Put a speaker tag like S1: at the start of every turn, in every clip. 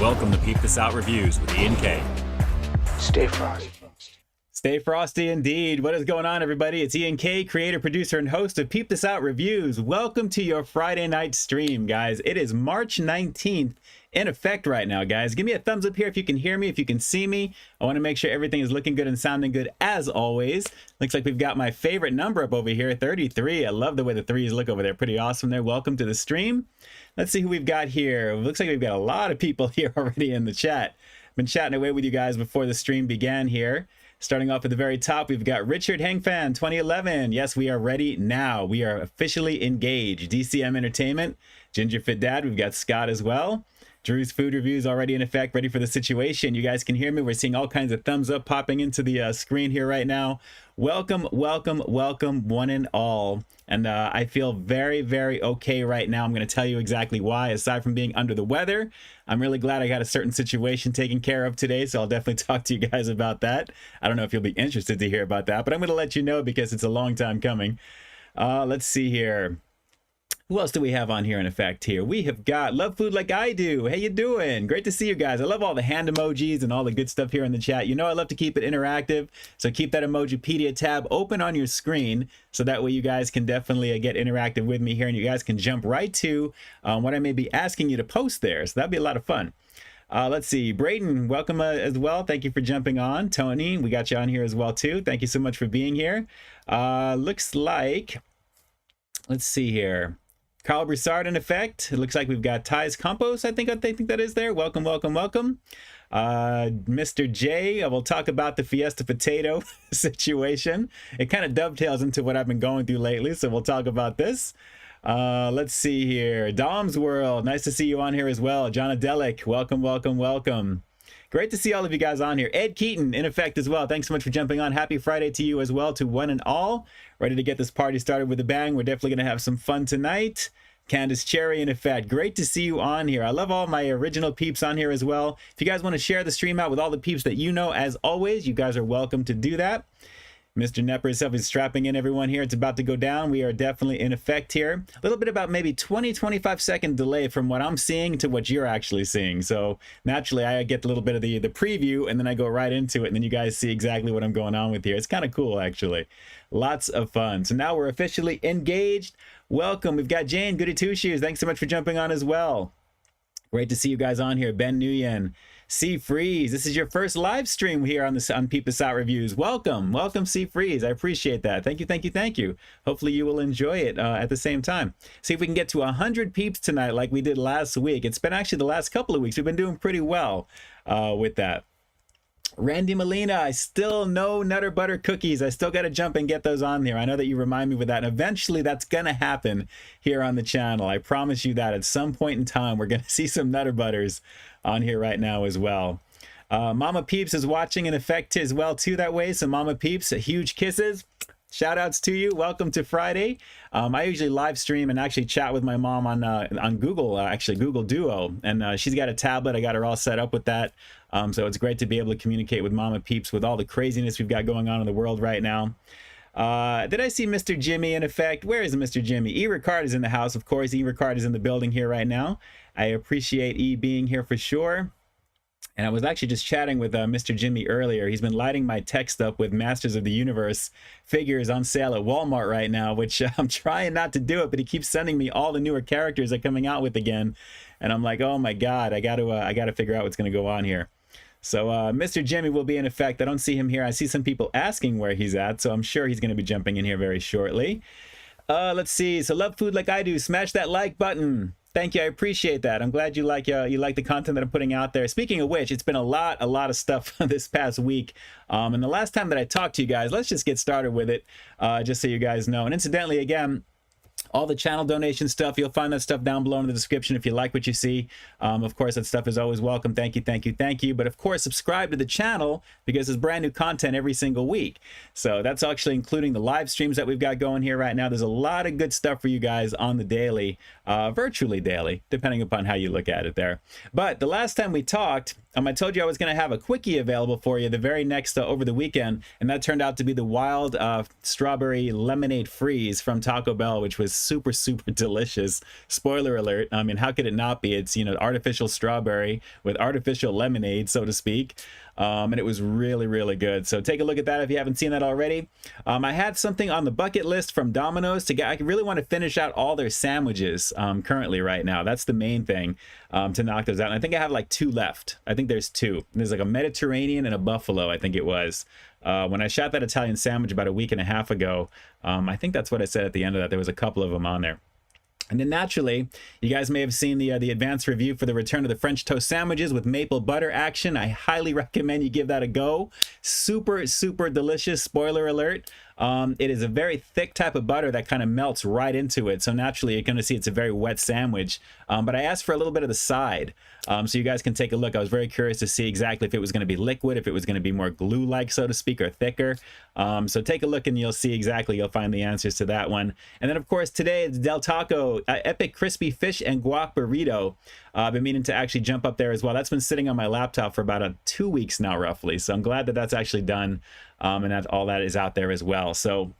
S1: Welcome to Peep This Out Reviews with Ian K.
S2: Stay frosty.
S3: Stay frosty indeed. What is going on, everybody? It's Ian K, creator, producer, and host of Peep This Out Reviews. Welcome to your Friday night stream, guys. It is March 19th in effect right now, guys. Give me a thumbs up here if you can hear me, if you can see me. I want to make sure everything is looking good and sounding good as always. Looks like we've got my favorite number up over here, 33. I love the way the threes look over there. Pretty awesome there. Welcome to the stream. Let's see who we've got here. Looks like we've got a lot of people here already in the chat. Been chatting away with you guys before the stream began here. Starting off at the very top, we've got Richard Hangfan 2011. Yes, we are ready now. We are officially engaged. DCM Entertainment, Ginger Fit Dad. We've got Scott as well. Drew's Food Reviews already in effect, ready for the situation. You guys can hear me. We're seeing all kinds of thumbs up popping into the screen here right now. Welcome, welcome, welcome, one and all. And I feel very, very okay right now. I'm going to tell you exactly why. Aside from being under the weather, I'm really glad I got a certain situation taken care of today. So I'll definitely talk to you guys about that. I don't know if you'll be interested to hear about that, but I'm going to let you know because it's a long time coming. Let's see here. Who else do we have on here in effect here? We have got Love Food Like I Do. Hey, you doing? Great to see you guys. I love all the hand emojis and all the good stuff here in the chat. You know I love to keep it interactive, so keep that Emojipedia tab open on your screen so that way you guys can definitely get interactive with me here and you guys can jump right to what I may be asking you to post there. So that'd be a lot of fun. Let's see. Braden, welcome as well. Thank you for jumping on. Tony, we got you on here as well too. Thank you so much for being here. Looks like, let's see here. Carl Broussard in effect. It looks like we've got Ty's Compost. I think that is there. Welcome, welcome, welcome. Mr. J, we'll talk about the Fiesta Potato situation. It kind of dovetails into what I've been going through lately, so we'll talk about this. Let's see here. Dom's World, nice to see you on here as well. John Adelic, welcome, welcome, welcome. Great to see all of you guys on here. Ed Keaton in effect as well. Thanks so much for jumping on. Happy Friday to you as well, to one and all. Ready to get this party started with a bang. We're definitely going to have some fun tonight. Candace Cherry in effect. Great to see you on here. I love all my original peeps on here as well. If you guys want to share the stream out with all the peeps that you know, as always, you guys are welcome to do that. Mr. Knepper himself is strapping in everyone here. It's about to go down. We are definitely in effect here. A little bit about maybe 20-25 second delay from what I'm seeing to what you're actually seeing. So naturally, I get a little bit of the preview and then I go right into it. And then you guys see exactly what I'm going on with here. It's kind of cool, actually. Lots of fun. So now we're officially engaged. Welcome. We've got Jane Goody Two Shoes. Thanks so much for jumping on as well. Great to see you guys on here. Ben Nguyen. C Freeze, this is your first live stream here on Peep This Out Reviews. Welcome, welcome C Freeze. I appreciate that. Thank you, thank you, thank you. Hopefully you will enjoy it at the same time. See if we can get to 100 peeps tonight like we did last week. It's been actually the last couple of weeks. We've been doing pretty well with that. Randy Molina, I still know Nutter Butter cookies. I still got to jump and get those on there. I know that you remind me with that. And eventually that's going to happen here on the channel. I promise you that at some point in time, we're going to see some Nutter Butters on here right now as well. Mama Peeps is watching in effect as well too that way. So Mama Peeps, huge kisses. Shout outs to you. Welcome to Friday. I usually live stream and actually chat with my mom on Google, actually Google Duo, and she's got a tablet. I got her all set up with that. So it's great to be able to communicate with Mama Peeps with all the craziness we've got going on in the world right now. Did I see Mr. Jimmy in effect? Where is Mr. Jimmy? E. Ricard is in the house, of course. E. Ricard is in the building here right now. I appreciate E being here for sure. And I was actually just chatting with Mr. Jimmy earlier. He's been lighting my text up with Masters of the Universe figures on sale at Walmart right now, which I'm trying not to do it, but he keeps sending me all the newer characters they're coming out with again. And I'm like, oh my God, I got to figure out what's going to go on here. So Mr. Jimmy will be in effect. I don't see him here. I see some people asking where he's at, so I'm sure he's going to be jumping in here very shortly. Let's see. So Love Food Like I Do. Smash that like button. Thank you. I appreciate that. I'm glad you like the content that I'm putting out there. Speaking of which, it's been a lot of stuff this past week. And the last time that I talked to you guys, let's just get started with it, just so you guys know. And incidentally, again, all the channel donation stuff, you'll find that stuff down below in the description if you like what you see. Of course, that stuff is always welcome. Thank you, thank you, thank you. But of course, subscribe to the channel because there's brand new content every single week. So that's actually including the live streams that we've got going here right now. There's a lot of good stuff for you guys on the daily, virtually daily, depending upon how you look at it there. But the last time we talked, I told you I was going to have a quickie available for you the very next over the weekend, and that turned out to be the wild strawberry lemonade freeze from Taco Bell, which was super, super delicious. Spoiler alert. I mean, how could it not be? It's, you know, artificial strawberry with artificial lemonade, so to speak. And it was really, really good. So take a look at that if you haven't seen that already. I had something on the bucket list from Domino's to get. I really want to finish out all their sandwiches currently right now. That's the main thing, to knock those out. And I think I have like 2 left. I think there's 2. There's like a Mediterranean and a buffalo, I think it was. When I shot that Italian sandwich about a week and a half ago, I think that's what I said at the end of that. There was a couple of them on there. And then naturally, you guys may have seen the advanced review for the return of the French toast sandwiches with maple butter action. I highly recommend you give that a go. Super, super delicious. Spoiler alert. It is a very thick type of butter that kind of melts right into it. So naturally, you're going to see it's a very wet sandwich. But I asked for a little bit of the side, so you guys can take a look. I was very curious to see exactly if it was going to be liquid, if it was going to be more glue-like, so to speak, or thicker. So take a look and you'll see exactly. You'll find the answers to that one. And then, of course, today it's Del Taco Epic Crispy Fish and Guac Burrito. I've been meaning to actually jump up there as well. That's been sitting on my laptop for about 2 weeks now, roughly. So I'm glad that that's actually done, and that all that is out there as well. So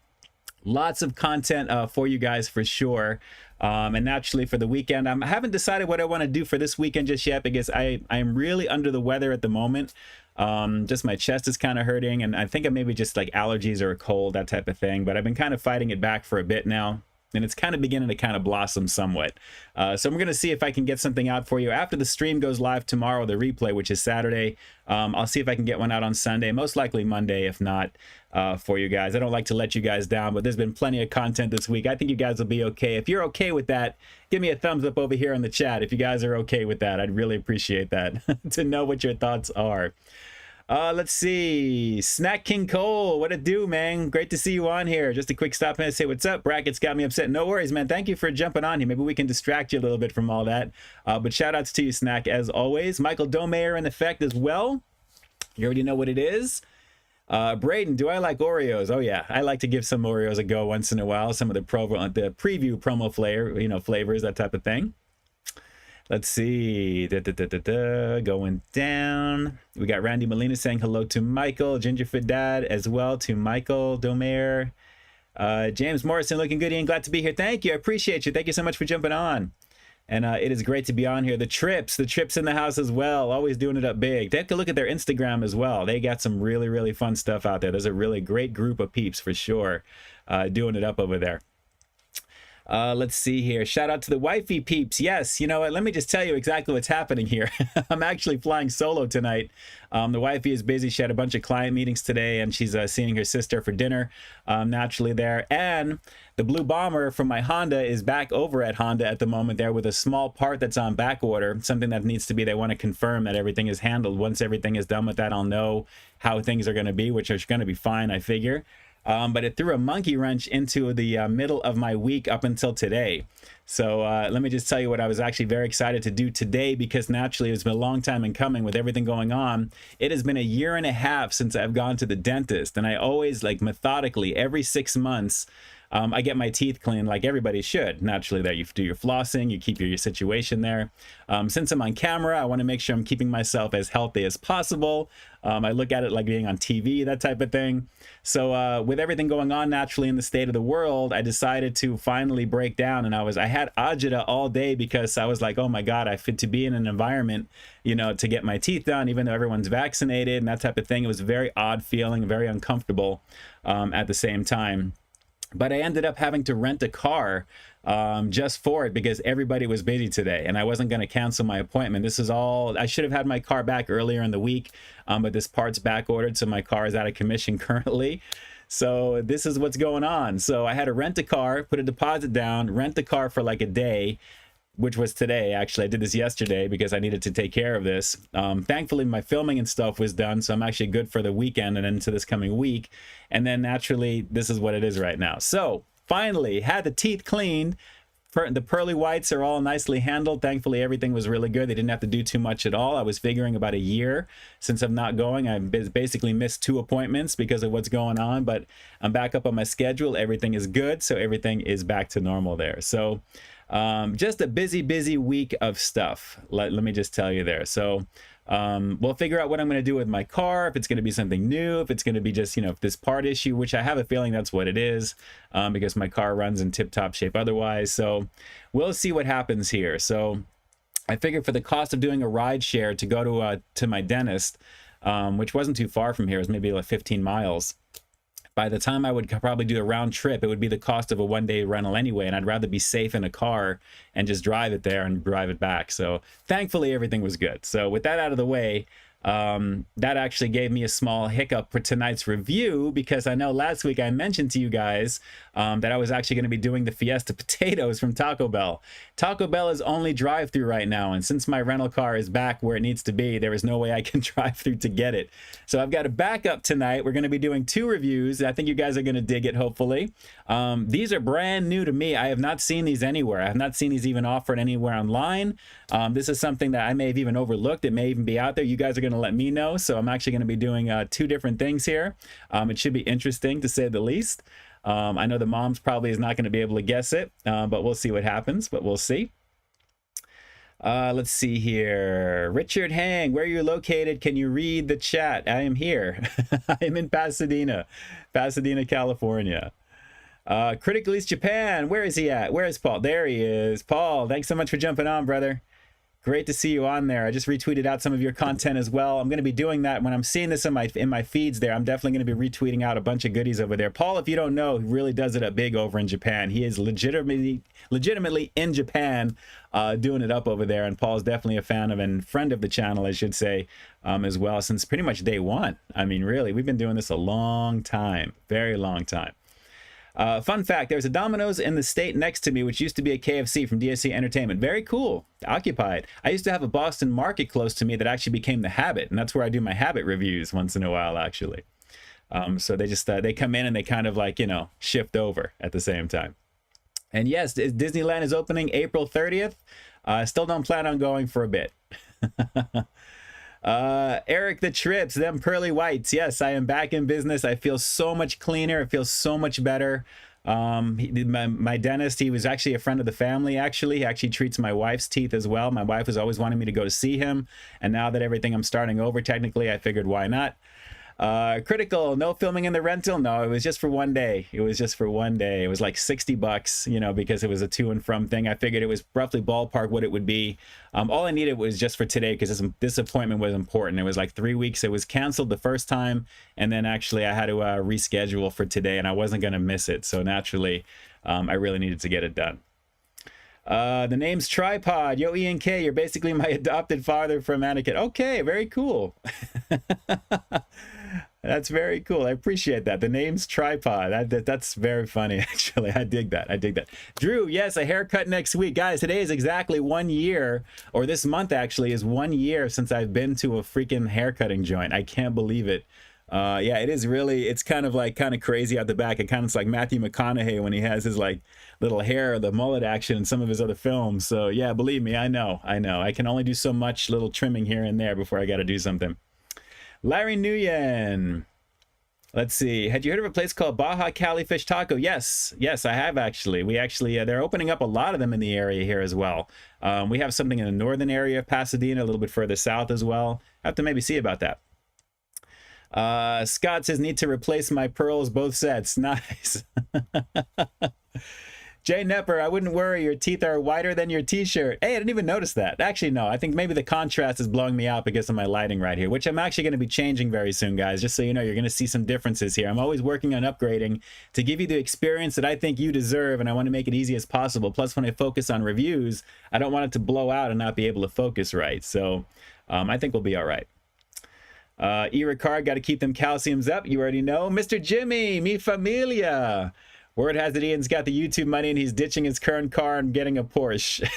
S3: lots of content for you guys for sure. And naturally for the weekend, I haven't decided what I want to do for this weekend just yet, because I'm really under the weather at the moment. Just my chest is kind of hurting, and I think I maybe just like allergies or a cold, that type of thing. But I've been kind of fighting it back for a bit now, and it's kind of beginning to kind of blossom somewhat. So I'm going to see if I can get something out for you after the stream goes live tomorrow, the replay, which is Saturday. I'll see if I can get one out on Sunday, most likely Monday, if not, for you guys. I don't like to let you guys down, but there's been plenty of content this week. I think you guys will be okay. If you're okay with that, give me a thumbs up over here in the chat. If you guys are okay with that, I'd really appreciate that to know what your thoughts are. Let's see. Snack King Cole, what it do, man? Great to see you on here. Just a quick stop in and say what's up. Brackets got me upset. No worries, man. Thank you for jumping on here. Maybe we can distract you a little bit from all that. But shout outs to you, Snack, as always. Michael Domayer in effect as well. You already know what it is. Braden, do I like Oreos? Oh yeah, I like to give some Oreos a go once in a while. Some of the preview promo flavor, flavors, that type of thing. Let's see. Going down. We got Randy Molina saying hello to Michael. Gingerfit Dad as well to Michael Domayer. James Morrison looking good, Ian. Glad to be here. Thank you. I appreciate you. Thank you so much for jumping on. And it is great to be on here. The Trips in the house as well. Always doing it up big. Take a look at their Instagram as well. They got some really, really fun stuff out there. There's a really great group of peeps for sure, doing it up over there. Let's see here. Shout out to the wifey peeps. Yes, you know what? Let me just tell you exactly what's happening here. I'm actually flying solo tonight. The wifey is busy. She had a bunch of client meetings today, and she's seeing her sister for dinner, naturally there. And the Blue Bomber from my Honda is back over at Honda at the moment there with a small part that's on back order, something that needs to be, they want to confirm that everything is handled. Once everything is done with that, I'll know how things are going to be, which are going to be fine, I figure. But it threw a monkey wrench into the middle of my week up until today. So let me just tell you what I was actually very excited to do today, because naturally it's been a long time in coming with everything going on. It has been a year and a half since I've gone to the dentist, and I always, like, methodically every 6 months, I get my teeth cleaned like everybody should. Naturally, there you do your flossing, you keep your situation there. Since I'm on camera, I want to make sure I'm keeping myself as healthy as possible. I look at it like being on TV, that type of thing. So with everything going on naturally in the state of the world, I decided to finally break down, and I had agita all day, because I was like, oh my God, I fit to be in an environment, to get my teeth done, even though everyone's vaccinated and that type of thing. It was a very odd feeling, very uncomfortable at the same time. But I ended up having to rent a car just for it, because everybody was busy today, and I wasn't going to cancel my appointment. This is all, I should have had my car back earlier in the week, but this part's back ordered, so my car is out of commission currently. So this is what's going on. So I had to rent a car, put a deposit down, rent the car for like a day, which was today. Actually, I did this yesterday because I needed to take care of this. Thankfully, my filming and stuff was done, so I'm actually good for the weekend and into this coming week. And then naturally, this is what it is right now. So finally, had the teeth cleaned. The pearly whites are all nicely handled. Thankfully, everything was really good. They didn't have to do too much at all. I was figuring about a year since I'm not going. I basically missed 2 appointments because of what's going on, but I'm back up on my schedule. Everything is good, so everything is back to normal there. So Just a busy week of stuff. Let me just tell you there. So we'll figure out what I'm going to do with my car, if it's going to be something new, if it's going to be just, you know, this part issue, which I have a feeling that's what it is, because my car runs in tip-top shape otherwise. So we'll see what happens here. So I figured for the cost of doing a ride share to go to my dentist, which wasn't too far from here, it was maybe like 15 miles. By the time I would probably do a round trip, it would be the cost of a one-day rental anyway, and I'd rather be safe in a car and just drive it there and drive it back. So thankfully, everything was good. So with that out of the way, that actually gave me a small hiccup for tonight's review, because I know last week I mentioned to you guys that I was actually going to be doing the Fiesta potatoes from Taco Bell. Taco Bell is only drive-through right now, and since my rental car is back where it needs to be, there is no way I can drive through to get it. So I've got a backup tonight. We're going to be doing 2 reviews. I think you guys are going to dig it, hopefully. These are brand new to me. I have not seen these anywhere. I have not seen these even offered anywhere online. This is something that I may have even overlooked. It may even be out there. You guys are going to let me know. So I'm actually going to be doing 2 different things here. It should be interesting, to say the least. I know the moms probably is not going to be able to guess it, but we'll see what happens. But we'll see. Let's see here. Richard Hang, where are you located? Can you read the chat? I am here. I am in Pasadena, California. Critical East Japan, where is he at? Where is Paul? There he is. Paul, thanks so much for jumping on, brother. Great to see you on there. I just retweeted out some of your content as well. I'm going to be doing that when I'm seeing this in my feeds there. I'm definitely going to be retweeting out a bunch of goodies over there. Paul, if you don't know, he really does it up big over in Japan. He is legitimately in Japan doing it up over there. And Paul's definitely a fan of and friend of the channel, I should say, as well, since pretty much day one. I mean, really, we've been doing this a long time, very long time. Fun fact, there's a Domino's in the state next to me, which used to be a KFC from DSC Entertainment. Very cool. Occupied. I used to have a Boston Market close to me that actually became the Habit, and that's where I do my Habit reviews once in a while, actually. So they just, they come in and they kind of like, you know, shift over at the same time. And yes, Disneyland is opening April 30th. Still don't plan on going for a bit. Eric the Trips, them pearly whites. Yes, I am back in business. I feel so much cleaner. It feels so much better. My dentist, he was actually a friend of the family, actually. He actually treats my wife's teeth as well. My wife was always wanting me to go to see him. And now that everything I'm starting over, technically, I figured why not? Critical, no filming in the rental. No, it was just for one day. It was just for one day. It was like $60, you know, because it was a to and from thing. I figured it was roughly ballpark what it would be. All I needed was just for today, because this appointment was important. It was like 3 weeks. It was canceled the first time, and then actually I had to reschedule for today, and I wasn't going to miss it. So naturally, I really needed to get it done. The name's Tripod. Yo, Ian K, you're basically my adopted father from Anakin. Okay, very cool. That's very cool. I appreciate that. The name's Tripod. That's very funny, actually. I dig that. I dig that. Drew, yes, a haircut next week. Guys, today is exactly 1 year, or this month actually is 1 year since I've been to a freaking haircutting joint. I can't believe it. Yeah, it is really, it's kind of crazy out the back. It kind of, it's like Matthew McConaughey when he has his like little hair, the mullet action in some of his other films. So yeah, believe me, I know. I can only do so much little trimming here and there before I got to do something. Larry Nguyen. Let's see. Had you heard of a place called Baja Cali Fish Taco? Yes, I have actually. We actually, they're opening up a lot of them in the area here as well. We have something in the northern area of Pasadena, a little bit further south as well. I have to maybe see about that. Scott says, need to replace my pearls, both sets. Nice. Jay Knepper, I wouldn't worry. Your teeth are whiter than your t-shirt. Hey, I didn't even notice that. Actually, no. I think maybe the contrast is blowing me out because of my lighting right here, which I'm actually going to be changing very soon, guys. Just so you know, you're going to see some differences here. I'm always working on upgrading to give you the experience that I think you deserve, and I want to make it easy as possible. Plus, when I focus on reviews, I don't want it to blow out and not be able to focus right. So I think we'll be all right. E-Ricard, got to keep them calciums up. You already know. Mr. Jimmy, mi familia. Word has it Ian's got the YouTube money and he's ditching his current car and getting a Porsche.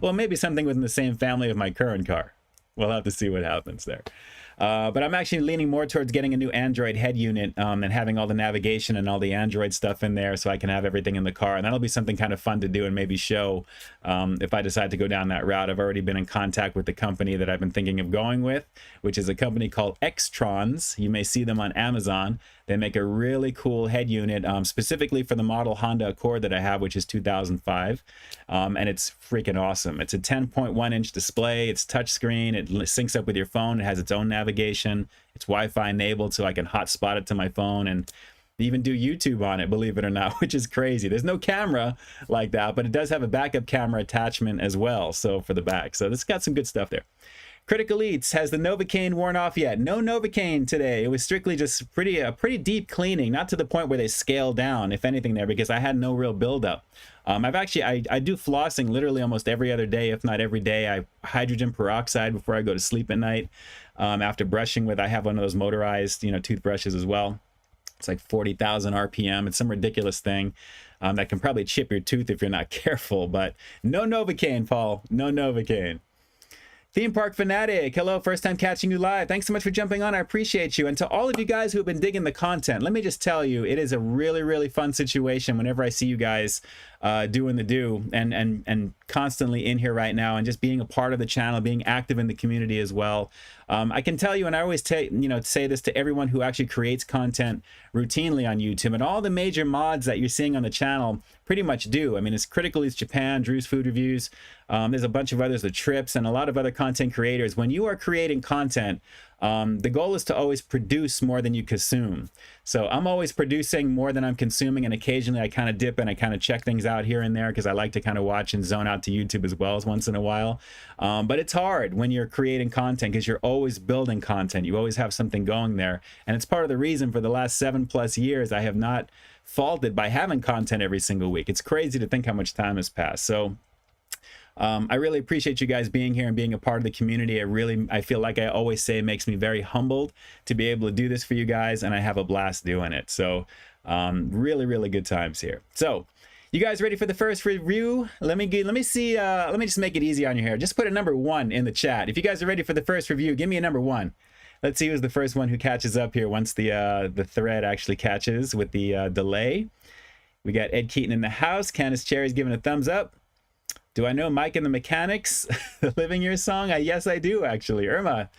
S3: Well, maybe something within the same family of my current car. We'll have to see what happens there. But I'm actually leaning more towards getting a new Android head unit and having all the navigation and all the Android stuff in there so I can have everything in the car. And that'll be something kind of fun to do and maybe show if I decide to go down that route. I've already been in contact with the company that I've been thinking of going with, which is a company called Xtrons. You may see them on Amazon. They make a really cool head unit specifically for the model Honda Accord that I have, which is 2005. And it's freaking awesome. It's a 10.1-inch display. It's touchscreen. It syncs up with your phone. It has its own navigation. It's Wi-Fi enabled, so I can hotspot it to my phone and even do YouTube on it, believe it or not, which is crazy. There's no camera like that, but it does have a backup camera attachment as well, so for the back. So this got some good stuff there. Critical Eats, has the Novocaine worn off yet? No Novocaine today. It was strictly just a pretty deep cleaning, not to the point where they scale down, if anything there, because I had no real buildup. I do flossing literally almost every other day, if not every day. I hydrogen peroxide before I go to sleep at night. After brushing with, I have one of those motorized, toothbrushes as well. It's like 40,000 RPM. It's some ridiculous thing that can probably chip your tooth if you're not careful. But no Novocaine, Paul. No Novocaine. Theme Park Fanatic, hello, first time catching you live. Thanks so much for jumping on. I appreciate you. And to all of you guys who have been digging the content, let me just tell you, it is a really, really fun situation whenever I see you guys doing the do and constantly in here right now and just being a part of the channel, being active in the community as well. I can tell you, and I always say this to everyone who actually creates content routinely on YouTube, and all the major mods that you're seeing on the channel pretty much do. I mean, it's Critical Eats Japan, Drew's Food Reviews. There's a bunch of others, the Trips, and a lot of other content creators. When you are creating content, the goal is to always produce more than you consume. So I'm always producing more than I'm consuming, and occasionally I kind of dip and I kind of check things out here and there because I like to kind of watch and zone out to YouTube as well as once in a while. But it's hard when you're creating content because you're always building content. You always have something going there. And it's part of the reason for the last 7+ years I have not faulted by having content every single week. It's crazy to think how much time has passed. So I really appreciate you guys being here and being a part of the community. I feel like I always say, it makes me very humbled to be able to do this for you guys, and I have a blast doing it. So really, really good times here. So you guys ready for the first review? Let me just make it easy on you here. Just put a number 1 in the chat. If you guys are ready for the first review, give me a number 1. Let's see who's the first one who catches up here once the thread actually catches with the delay. We got Ed Keaton in the house. Candace Cherry's giving a thumbs up. Do I know Mike and the Mechanics? The Living Your song? Yes, I do, actually. Irma.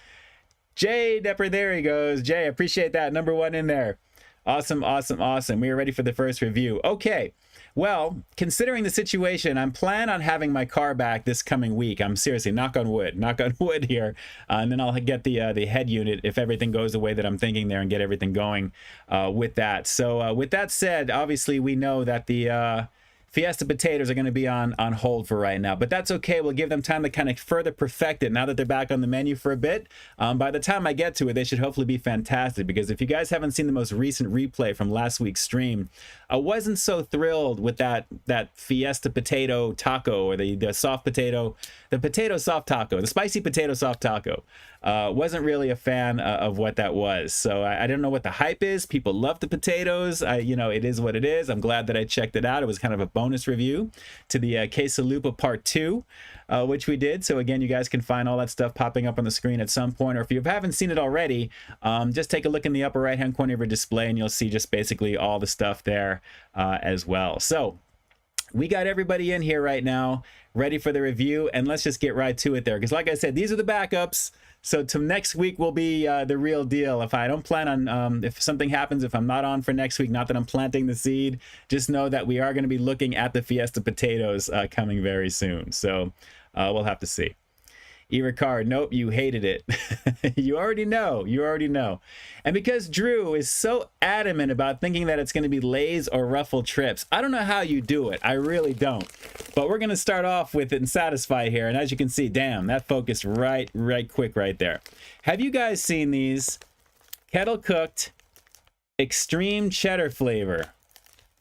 S3: Jay Knepper, there he goes. Jay, appreciate that. Number 1 in there. Awesome, awesome, awesome. We are ready for the first review. Okay. Well, considering the situation, I'm planning on having my car back this coming week. I'm seriously, knock on wood here. And then I'll get the head unit if everything goes the way that I'm thinking there and get everything going with that. So with that said, obviously we know that the Fiesta potatoes are going to be on hold for right now, but that's okay. We'll give them time to kind of further perfect it now that they're back on the menu for a bit. By the time I get to it, they should hopefully be fantastic, because if you guys haven't seen the most recent replay from last week's stream, I wasn't so thrilled with that Fiesta potato taco, or the soft potato, the potato soft taco, the spicy potato soft taco. Wasn't really a fan of what that was. So I don't know what the hype is. People love the potatoes. It is what it is. I'm glad that I checked it out. It was kind of a bonus review to the Quesalupa Part 2, which we did. So again, you guys can find all that stuff popping up on the screen at some point, or if you haven't seen it already, just take a look in the upper right hand corner of your display and you'll see just basically all the stuff there as well. So we got everybody in here right now ready for the review, and let's just get right to it there, because like I said, these are the backups. So to next week will be the real deal. If I don't plan on, if something happens, if I'm not on for next week, not that I'm planting the seed, just know that we are going to be looking at the Fiesta potatoes coming very soon. So we'll have to see. E-Ricard, nope, you hated it. You already know. And because Drew is so adamant about thinking that it's going to be Lay's or Ruffle Trips, I don't know how you do it. I really don't. But we're going to start off with it and Satisfy here. And as you can see, damn, that focused right quick right there. Have you guys seen these kettle cooked extreme cheddar flavor?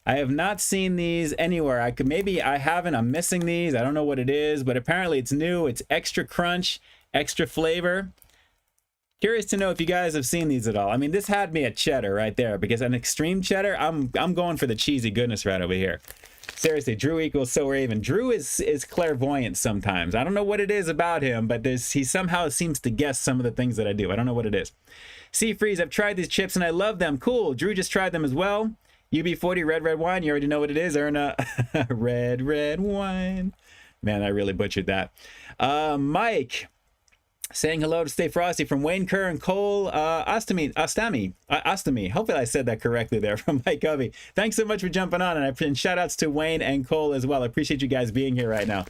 S3: I have not seen these anywhere. I haven't. I'm missing these. I don't know what it is, but apparently it's new. It's extra crunch, extra flavor. Curious to know if you guys have seen these at all. I mean, this had me at cheddar right there, because an extreme cheddar, I'm going for the cheesy goodness right over here. Seriously, Drew equals so Raven. Drew is clairvoyant sometimes. I don't know what it is about him, but he somehow seems to guess some of the things that I do. I don't know what it is. Sea Freeze, I've tried these chips and I love them. Cool. Drew just tried them as well. UB40 red wine. You already know what it is. Erna. red wine. Man, I really butchered that. Mike saying hello to Stay Frosty from Wayne Kerr and Cole Ostami. Hopefully I said that correctly there from Mike Covey. Thanks so much for jumping on, and shout outs to Wayne and Cole as well. I appreciate you guys being here right now.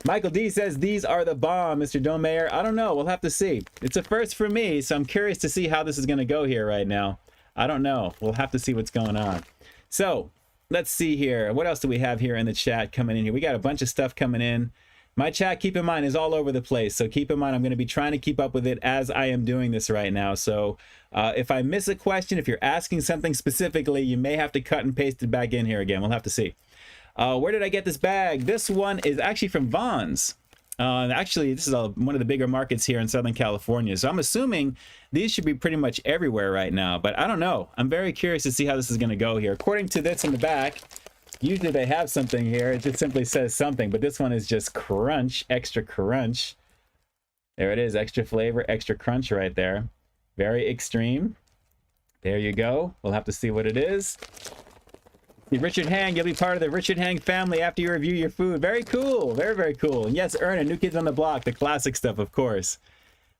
S3: Michael D says these are the bomb, Mr. Domeyer. I don't know. We'll have to see. It's a first for me, so I'm curious to see how this is going to go here right now. I don't know. We'll have to see what's going on. So let's see here. What else do we have here in the chat coming in here? We got a bunch of stuff coming in. My chat, keep in mind, is all over the place. So keep in mind, I'm going to be trying to keep up with it as I am doing this right now. So if I miss a question, if you're asking something specifically, you may have to cut and paste it back in here again. We'll have to see. Where did I get this bag? This one is actually from Vaughn's. Actually, this is one of the bigger markets here in Southern California. So I'm assuming these should be pretty much everywhere right now. But I don't know. I'm very curious to see how this is going to go here. According to this in the back, usually they have something here. It just simply says something. But this one is just crunch, extra crunch. There it is. Extra flavor, extra crunch right there. Very extreme. There you go. We'll have to see what it is. The Richard Hang, you'll be part of the Richard Hang family after you review your food. Very cool. Very, very cool. And yes, Erna, New Kids on the Block, the classic stuff, of course.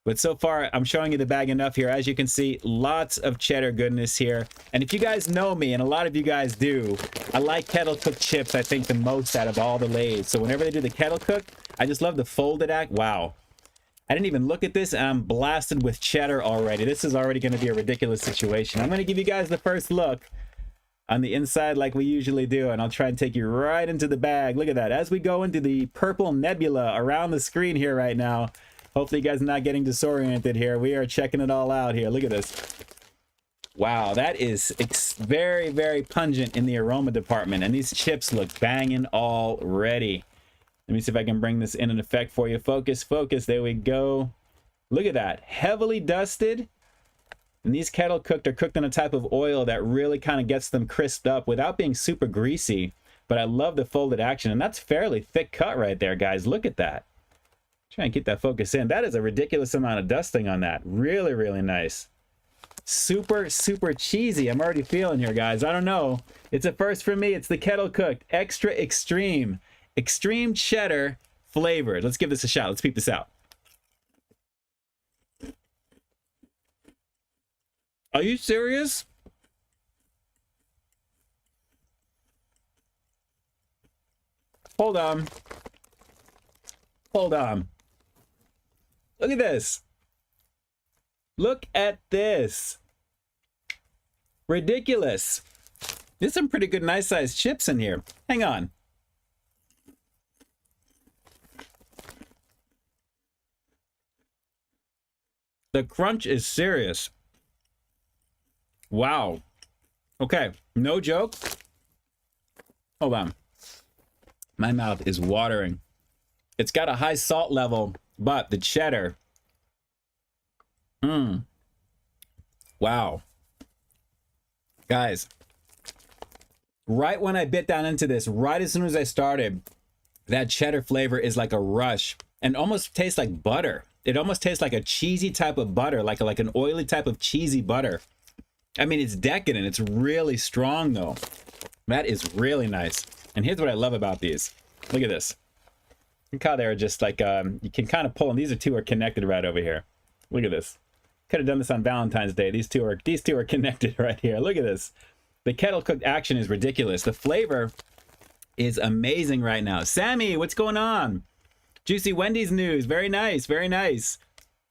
S3: But so far, I'm showing you the bag enough here. As you can see, lots of cheddar goodness here. And if you guys know me, and a lot of you guys do, I like kettle cooked chips, I think, the most out of all the Lay's. So whenever they do the kettle cook, I just love the folded act. Wow. I didn't even look at this, and I'm blasted with cheddar already. This is already going to be a ridiculous situation. I'm going to give you guys the first look on the inside like we usually do, and I'll try and take you right into the bag. Look at that. As we go into the purple nebula around the screen here right now, hopefully you guys are not getting disoriented here. We are checking it all out here. Look at this. Wow, that is very, very pungent in the aroma department, and these chips look banging already. Let me see if I can bring this in effect for you. Focus, focus. There we go. Look at that. Heavily dusted. And these kettle cooked are cooked in a type of oil that really kind of gets them crisped up without being super greasy. But I love the folded action. And that's fairly thick cut right there, guys. Look at that. Try and keep that focus in. That is a ridiculous amount of dusting on that. Really, really nice. Super, super cheesy. I'm already feeling here, guys. I don't know. It's a first for me. It's the kettle cooked. Extra extreme. Extreme cheddar flavored. Let's give this a shot. Let's peep this out. Are you serious? Hold on. Hold on. Look at this. Look at this. Ridiculous. There's some pretty good nice sized chips in here. Hang on. The crunch is serious. Wow. Okay, no joke. Hold on. My mouth is watering. It's got a high salt level, but the cheddar. Wow. Guys, right when I bit down into this, right as soon as I started, that cheddar flavor is like a rush and almost tastes like butter. It almost tastes like a cheesy type of butter, like an oily type of cheesy butter. I mean, it's decadent. It's really strong, though. That is really nice. And here's what I love about these. Look at this. Look how they're just like, you can kind of pull them. These two are connected right over here. Look at this. Could have done this on Valentine's Day. These two are connected right here. Look at this. The kettle cooked action is ridiculous. The flavor is amazing right now. Sammy, what's going on? Juicy Wendy's news. Very nice. Very nice.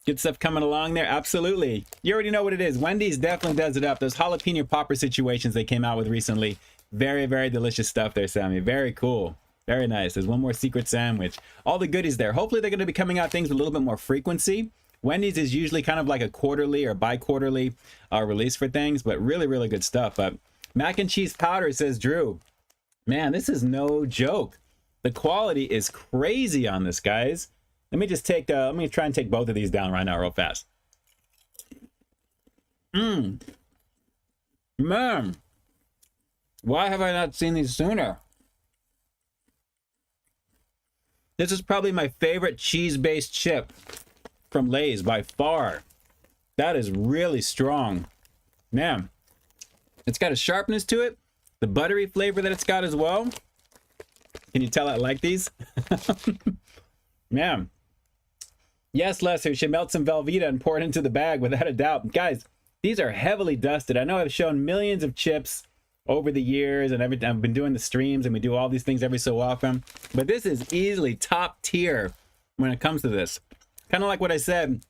S3: Good stuff coming along there. Absolutely. You already know what it is. Wendy's definitely does it up. Those jalapeno popper situations they came out with recently. Very, very delicious stuff there, Sammy. Very cool. Very nice. There's one more secret sandwich. All the goodies there. Hopefully they're going to be coming out things with a little bit more frequency. Wendy's is usually kind of like a quarterly or bi-quarterly release for things, but really, really good stuff. But mac and cheese powder, says Drew. Man, this is no joke. The quality is crazy on this, guys. Let me just take, let me try and take both of these down right now real fast. Man. Why have I not seen these sooner? This is probably my favorite cheese-based chip from Lay's by far. That is really strong. Man, it's got a sharpness to it. The buttery flavor that it's got as well. Can you tell I like these? Man. Yes, Lester, should melt some Velveeta and pour it into the bag without a doubt. Guys, these are heavily dusted. I know I've shown millions of chips over the years, and I've been doing the streams, and we do all these things every so often. But this is easily top tier when it comes to this. Kind of like what I said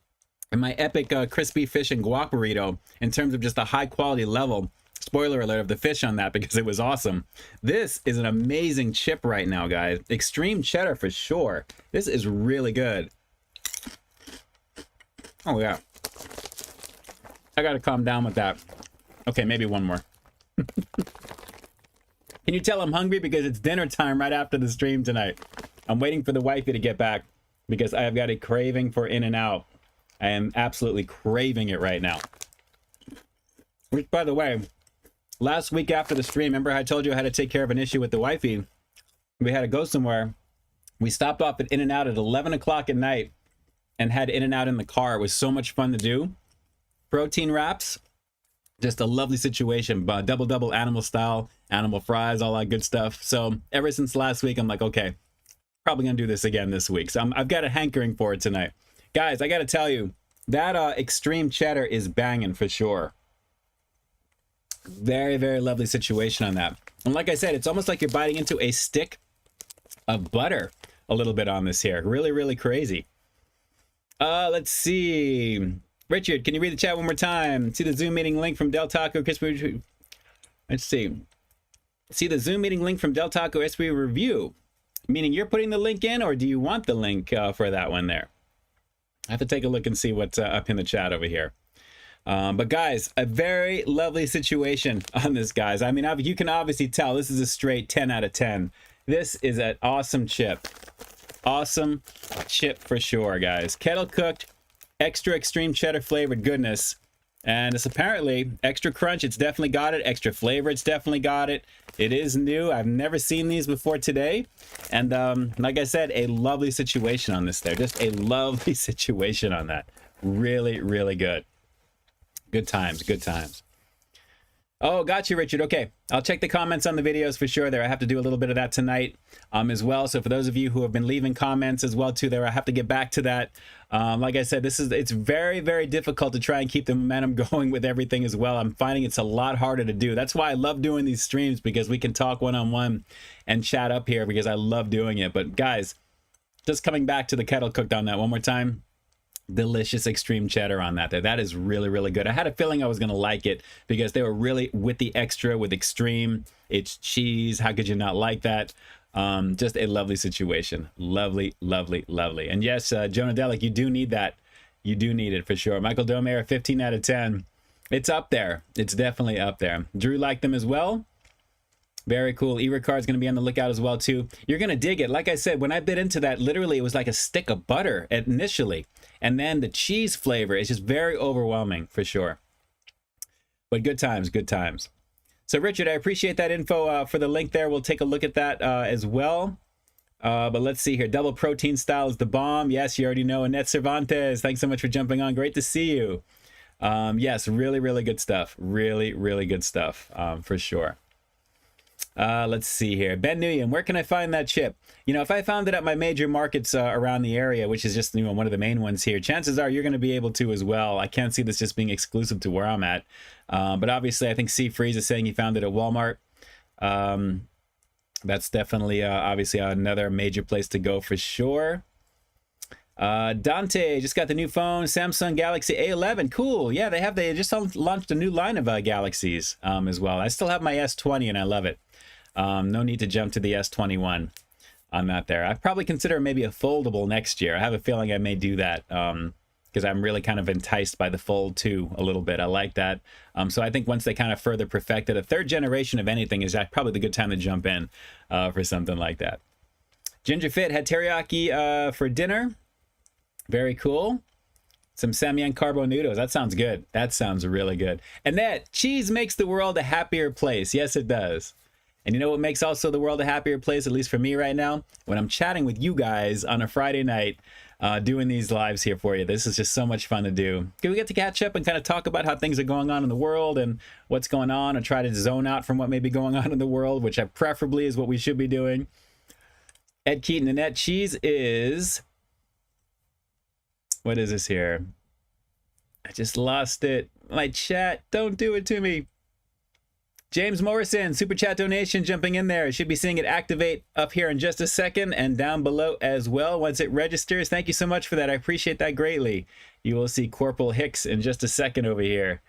S3: in my epic crispy fish and guac burrito in terms of just a high quality level. Spoiler alert of the fish on that because it was awesome. This is an amazing chip right now, guys. Extreme cheddar for sure. This is really good. Oh yeah. I gotta calm down with that. Okay, maybe one more. Can you tell I'm hungry because it's dinner time right after the stream tonight? I'm waiting for the wifey to get back because I have got a craving for In-N-Out. I am absolutely craving it right now. Which, by the way, last week after the stream, remember I told you I had to take care of an issue with the wifey? We had to go somewhere. We stopped off at In-N-Out at 11 o'clock at night and had In-N-Out in the car. It was so much fun to do. Protein wraps, just a lovely situation. Double animal style, animal fries, all that good stuff. So ever since last week, I'm like, okay, probably gonna do this again this week. So I've got a hankering for it tonight. Guys, I gotta tell you, that extreme cheddar is banging for sure. Very, very lovely situation on that. And like I said, it's almost like you're biting into a stick of butter a little bit on this here. Really, really crazy. Let's see. Richard, can you read the chat one more time? See the Zoom meeting link from Del Taco Crispy. Let's see. See the Zoom meeting link from Del Taco SB Review. Meaning you're putting the link in, or do you want the link for that one there? I have to take a look and see what's up in the chat over here. But guys, a very lovely situation on this, guys. I mean, you can obviously tell this is a straight 10 out of 10. This is an awesome chip. Awesome chip for sure, guys. Kettle cooked, extra extreme cheddar flavored goodness. And it's apparently extra crunch. It's definitely got it. Extra flavor. It's definitely got it. It is new. I've never seen these before today. And like I said, a lovely situation on this there. Just a lovely situation on that. Really, really good. Good times. Good times. Oh, got you, Richard. Okay, I'll check the comments on the videos for sure there. I have to do a little bit of that tonight as well. So for those of you who have been leaving comments as well too there, I have to get back to that. Like I said, it's very, very difficult to try and keep the momentum going with everything as well. I'm finding it's a lot harder to do. That's why I love doing these streams, because we can talk one-on-one and chat up here, because I love doing it. But guys, just coming back to the kettle cooked on that one more time. Delicious extreme cheddar on that there. That is really, really good. I had a feeling I was going to like it because they were really with the extra, with extreme. It's cheese. How could you not like that? Just a lovely situation. Lovely, lovely, lovely. And yes, Jonah Delic, you do need that. You do need it for sure. Michael Domer, 15 out of 10. It's up there. It's definitely up there. Drew liked them as well. Very cool. E-Ricard's going to be on the lookout as well too. You're going to dig it. Like I said, when I bit into that, literally it was like a stick of butter initially. And then the cheese flavor is just very overwhelming for sure. But good times, good times. So Richard, I appreciate that info for the link there. We'll take a look at that as well. But let's see here. Double protein style is the bomb. Yes, you already know. Annette Cervantes, thanks so much for jumping on. Great to see you. Yes, really, really good stuff. Really, really good stuff for sure. Let's see here. Ben Nguyen, where can I find that chip? You know, if I found it at my major markets around the area, which is just, you know, one of the main ones here, chances are you're going to be able to as well. I can't see this just being exclusive to where I'm at. But obviously, I think C Freeze is saying he found it at Walmart. That's definitely, obviously, another major place to go for sure. Dante just got the new phone, Samsung Galaxy A11. Cool. Yeah, they just launched a new line of Galaxies as well. I still have my S20 and I love it. No need to jump to the S21 on that there. I probably consider maybe a foldable next year. I have a feeling I may do that because I'm really kind of enticed by the Fold 2 a little bit. I like that. So I think once they kind of further perfect it, a third generation of anything is probably the good time to jump in for something like that. Ginger Fit had teriyaki for dinner. Very cool. Some Samyang Carbo noodles. That sounds good. That sounds really good. Annette, cheese makes the world a happier place. Yes, it does. And you know what makes also the world a happier place, at least for me right now? When I'm chatting with you guys on a Friday night, doing these lives here for you. This is just so much fun to do. We get to catch up and kind of talk about how things are going on in the world and what's going on, and try to zone out from what may be going on in the world, which preferably is what we should be doing. Ed Keaton, Annette Cheese is... What is this here? I just lost it. My chat, don't do it to me. James Morrison, super chat donation jumping in there. Should be seeing it activate up here in just a second and down below as well once it registers. Thank you so much for that. I appreciate that greatly. You will see Corporal Hicks in just a second over here.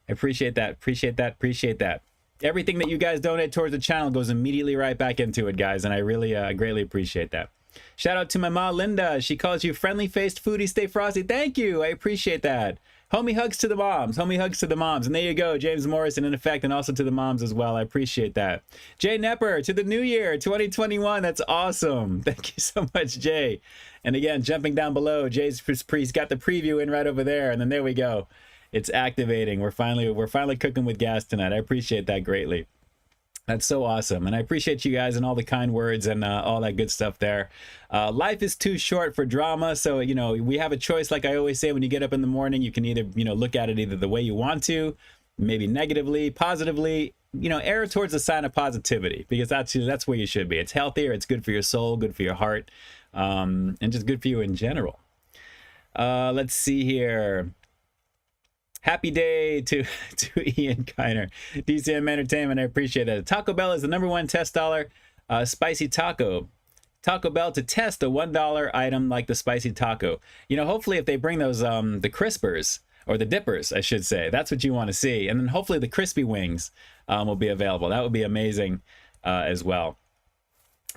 S3: I appreciate that. Appreciate that. Appreciate that. Everything that you guys donate towards the channel goes immediately right back into it, guys, and I really greatly appreciate that. Shout out to my ma, Linda. She calls you friendly-faced foodie, stay frosty. Thank you. I appreciate that. Homie hugs to the moms. Homie hugs to the moms. And there you go, James Morrison in effect, and also to the moms as well. I appreciate that. Jay Knepper, to the new year, 2021. That's awesome. Thank you so much, Jay. And again, jumping down below, Jay's got the preview in right over there. And then there we go. It's activating. We're finally cooking with gas tonight. I appreciate that greatly. That's so awesome. And I appreciate you guys and all the kind words and all that good stuff there. Life is too short for drama. So, you know, we have a choice. Like I always say, when you get up in the morning, you can either, you know, look at it either the way you want to, maybe negatively, positively, you know, err towards the sign of positivity, because that's where you should be. It's healthier. It's good for your soul, good for your heart, and just good for you in general. Let's see here. Happy day to Ian Kiner, DCM Entertainment. I appreciate that. Taco Bell is the #1 test dollar spicy taco. Taco Bell to test a $1 item like the spicy taco. You know, hopefully if they bring those the crispers, or the dippers, I should say, that's what you want to see. And then hopefully the crispy wings will be available. That would be amazing as well.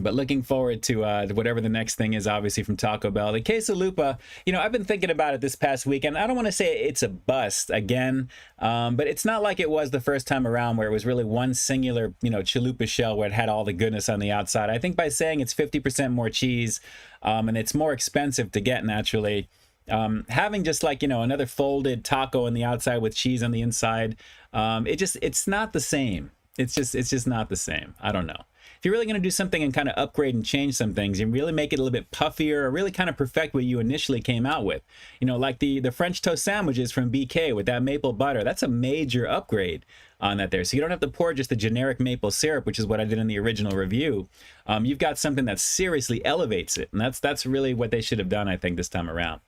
S3: But looking forward to whatever the next thing is, obviously, from Taco Bell. The quesalupa, you know, I've been thinking about it this past week, and I don't want to say it's a bust again, but it's not like it was the first time around where it was really one singular, you know, chalupa shell where it had all the goodness on the outside. I think by saying it's 50% more cheese, and it's more expensive to get naturally, having just like, you know, another folded taco on the outside with cheese on the inside, it's not the same. It's just not the same. I don't know. If you're really going to do something and kind of upgrade and change some things and really make it a little bit puffier, or really kind of perfect what you initially came out with, you know, like the French toast sandwiches from BK with that maple butter, that's a major upgrade on that there. So you don't have to pour just the generic maple syrup, which is what I did in the original review. You've got something that seriously elevates it, and that's really what they should have done, I think, this time around.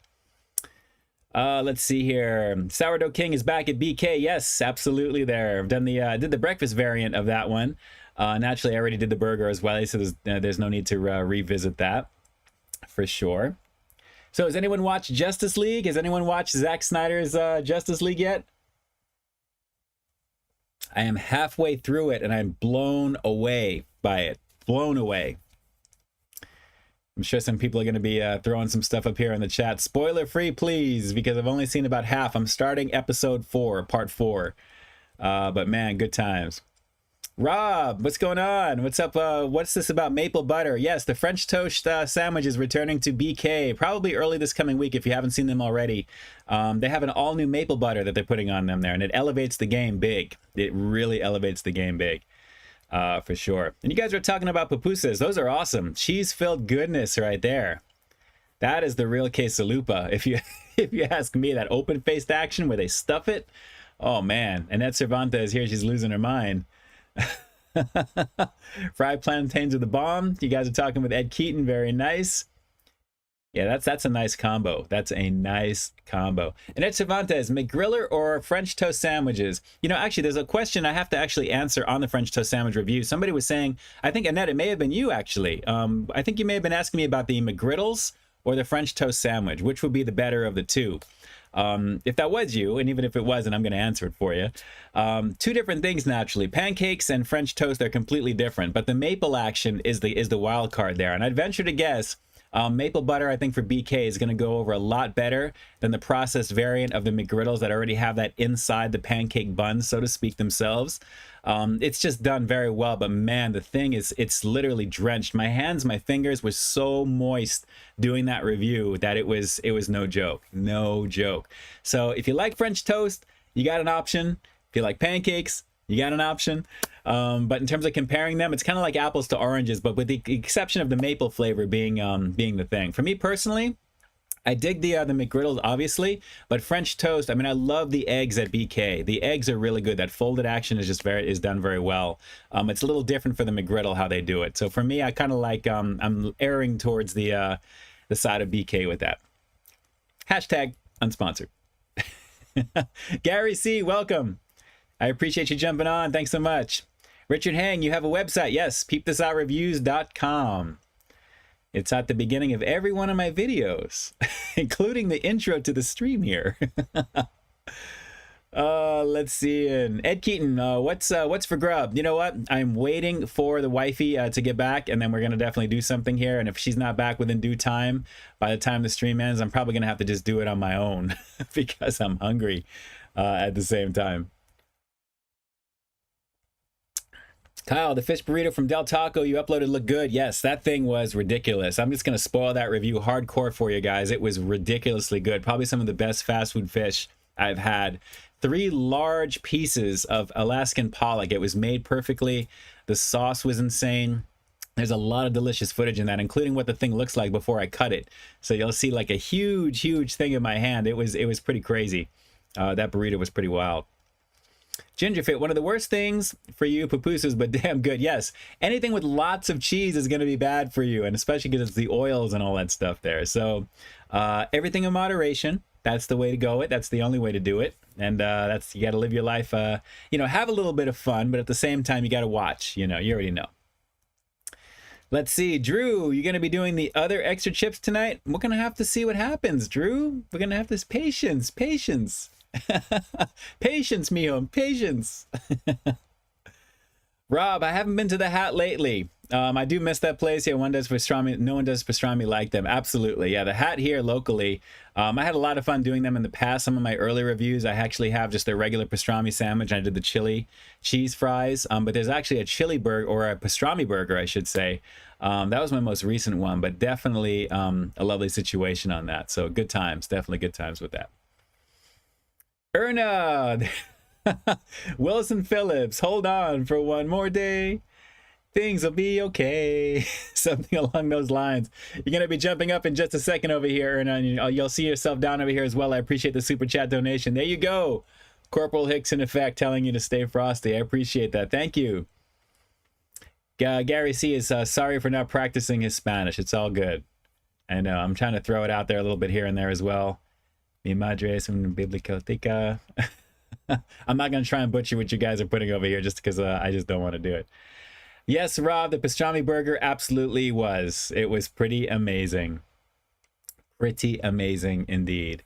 S3: Let's see here. Sourdough King is back at BK. Yes, absolutely. There, I've done did the breakfast variant of that one. Naturally, I already did the burger as well, so there's no need to revisit that for sure. So has anyone watched Justice League? Has anyone watched Zack Snyder's Justice League yet? I am halfway through it and I'm blown away by it. Blown away. I'm sure some people are going to be throwing some stuff up here in the chat. Spoiler free, please, because I've only seen about half. I'm starting episode 4, part 4. But man, good times. Rob, what's going on? What's up? What's this about maple butter? Yes, the French toast sandwich is returning to BK probably early this coming week if you haven't seen them already. They have an all-new maple butter that they're putting on them there, and it elevates the game big. It really elevates the game big, for sure. And you guys are talking about pupusas. Those are awesome. Cheese-filled goodness right there. That is the real quesalupa. If you ask me, that open-faced action where they stuff it. Oh, man. Annette Cervantes here. She's losing her mind. Fried plantains with the bomb. You guys are talking with Ed Keaton. Very nice. Yeah, that's a nice combo. That's a nice combo. And Ed Cervantes, McGriller or French toast sandwiches? You know, actually, there's a question I have to actually answer on the French toast sandwich review. Somebody was saying, I think, Annette, it may have been you, actually. I think you may have been asking me about the McGriddles or the French toast sandwich. Which would be the better of the two? If that was you, and even if it wasn't, I'm going to answer it for you. Two different things, naturally. Pancakes and French toast are completely different, but the maple action is the wild card there. And I'd venture to guess maple butter, I think, for BK is going to go over a lot better than the processed variant of the McGriddles that already have that inside the pancake bun, so to speak, themselves. It's just done very well, but man, the thing is, it's literally drenched. My hands, my fingers were so moist doing that review that it was no joke. No joke. So if you like French toast, you got an option. If you like pancakes, You got an option. But in terms of comparing them, it's kind of like apples to oranges, but with the exception of the maple flavor being the thing. For me personally, I dig the McGriddles, obviously, but French toast, I mean, I love the eggs at BK. The eggs are really good. That folded action is just done very well. It's a little different for the McGriddle how they do it. So for me, I kind of like, I'm erring towards the side of BK with that. Hashtag unsponsored. Gary C, welcome. I appreciate you jumping on. Thanks so much. Richard Hang, you have a website. Yes, peepthisoutreviews.com. It's at the beginning of every one of my videos, including the intro to the stream here. Let's see. And Ed Keaton, what's for grub? You know what? I'm waiting for the wifey to get back, and then we're gonna definitely do something here. And if she's not back within due time, by the time the stream ends, I'm probably gonna have to just do it on my own because I'm hungry at the same time. Kyle, the fish burrito from Del Taco you uploaded looked good. Yes, that thing was ridiculous. I'm just going to spoil that review hardcore for you guys. It was ridiculously good. Probably some of the best fast food fish I've had. 3 large pieces of Alaskan pollock. It was made perfectly. The sauce was insane. There's a lot of delicious footage in that, including what the thing looks like before I cut it. So you'll see like a huge thing in my hand. It was pretty crazy. That burrito was pretty wild. Gingerfit, one of the worst things for you pupusas, but damn good. Yes, anything with lots of cheese is going to be bad for you, and especially because it's the oils and all that stuff there. So everything in moderation. That's the way to go. That's the only way to do it. And you got to live your life, you know, have a little bit of fun, but at the same time, you got to watch. You know, you already know. Let's see, Drew, you're going to be doing the other extra chips tonight? We're going to have to see what happens, Drew. We're going to have this patience. Patience, mijo, patience. Rob, I haven't been to the Hat lately. I do miss that place. Yeah, one does pastrami. No one does pastrami like them. Absolutely. Yeah, the Hat here locally. I had a lot of fun doing them in the past. Some of my early reviews, I actually have just a regular pastrami sandwich. I did the chili cheese fries. But there's actually a chili burger, or a pastrami burger, I should say. That was my most recent one, but definitely a lovely situation on that. So good times. Definitely good times with that. Erna! Wilson Phillips, hold on for one more day. Things will be okay. Something along those lines. You're going to be jumping up in just a second over here, Erna. You'll see yourself down over here as well. I appreciate the super chat donation. There you go. Corporal Hicks in effect telling you to stay frosty. I appreciate that. Thank you. Gary C is sorry for not practicing his Spanish. It's all good. I know. I'm trying to throw it out there a little bit here and there as well. Mi madre es una biblioteca. I'm not going to try and butcher what you guys are putting over here just because I just don't want to do it. Yes, Rob, the pastrami burger absolutely was. It was pretty amazing. Pretty amazing indeed.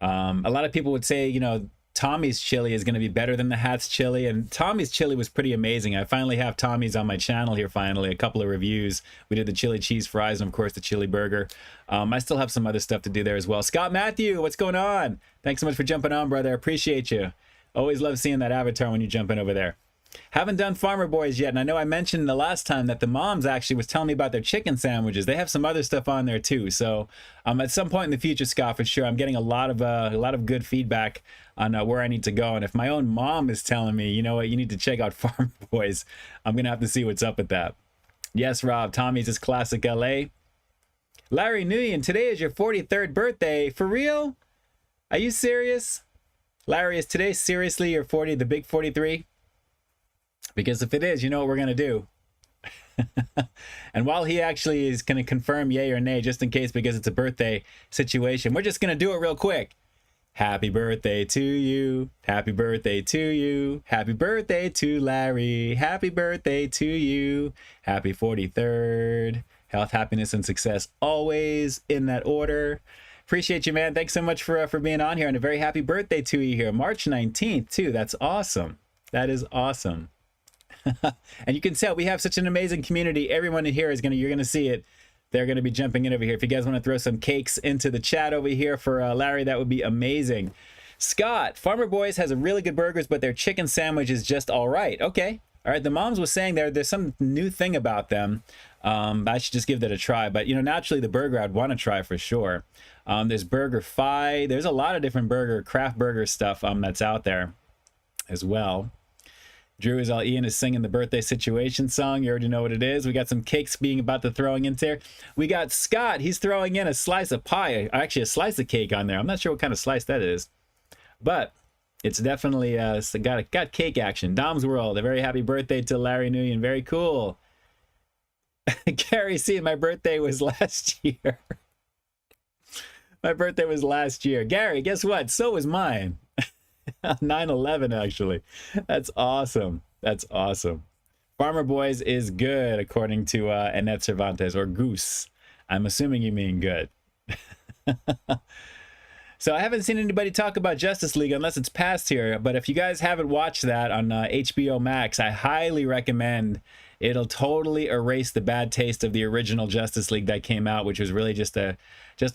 S3: A lot of people would say, you know, Tommy's chili is going to be better than the Hat's chili, and Tommy's chili was pretty amazing. I finally have Tommy's on my channel here finally, a couple of reviews. We did the chili cheese fries and of course the chili burger. I still have some other stuff to do there as well. Scott Matthew, what's going on? Thanks so much for jumping on, brother. I appreciate you. Always love seeing that avatar when you jump in over there. Haven't done Farmer Boys yet, and I know I mentioned the last time that the moms actually was telling me about their chicken sandwiches. They have some other stuff on there too. So at some point in the future, Scott, for sure, I'm getting a lot of good feedback on where I need to go. And if my own mom is telling me, you know what, you need to check out Farmer Boys, I'm gonna have to see what's up with that. Yes, Rob, Tommy's is classic LA. Larry Nguyen, today is your 43rd birthday. For real? Are you serious? Larry, is today seriously your the big 43? Because if it is, you know what we're going to do. And while he actually is going to confirm yay or nay, just in case, because it's a birthday situation, we're just going to do it real quick. Happy birthday to you. Happy birthday to you. Happy birthday to Larry. Happy birthday to you. Happy 43rd. Health, happiness, and success always in that order. Appreciate you, man. Thanks so much for being on here, and a very happy birthday to you here. March 19th, too. That's awesome. That is awesome. And you can tell we have such an amazing community. Everyone in here is you're gonna see it. They're gonna be jumping in over here. If you guys want to throw some cakes into the chat over here for Larry, that would be amazing. Scott, Farmer Boys has a really good burgers, but their chicken sandwich is just all right. Okay, all right. The moms was saying there's some new thing about them. I should just give that a try. But you know, naturally the burger I'd want to try for sure. There's Burger Fi. There's a lot of different craft burger stuff that's out there as well. Drew is all Ian is singing the birthday situation song. You already know what it is. We got some cakes being about to throwing in there. We got Scott. He's throwing in a slice of pie. Actually, a slice of cake on there. I'm not sure what kind of slice that is, but it's definitely got cake action. Dom's World. A very happy birthday to Larry Nguyen. Very cool. Gary C. My birthday was last year. My birthday was last year. Gary, guess what? So was mine. 9/11 actually. That's awesome. That's awesome. Farmer Boys is good according to Annette Cervantes, or Goose. I'm assuming you mean good. So I haven't seen anybody talk about Justice League unless it's past here, but if you guys haven't watched that on HBO Max, I highly recommend. It'll totally erase the bad taste of the original Justice League that came out, which was really just a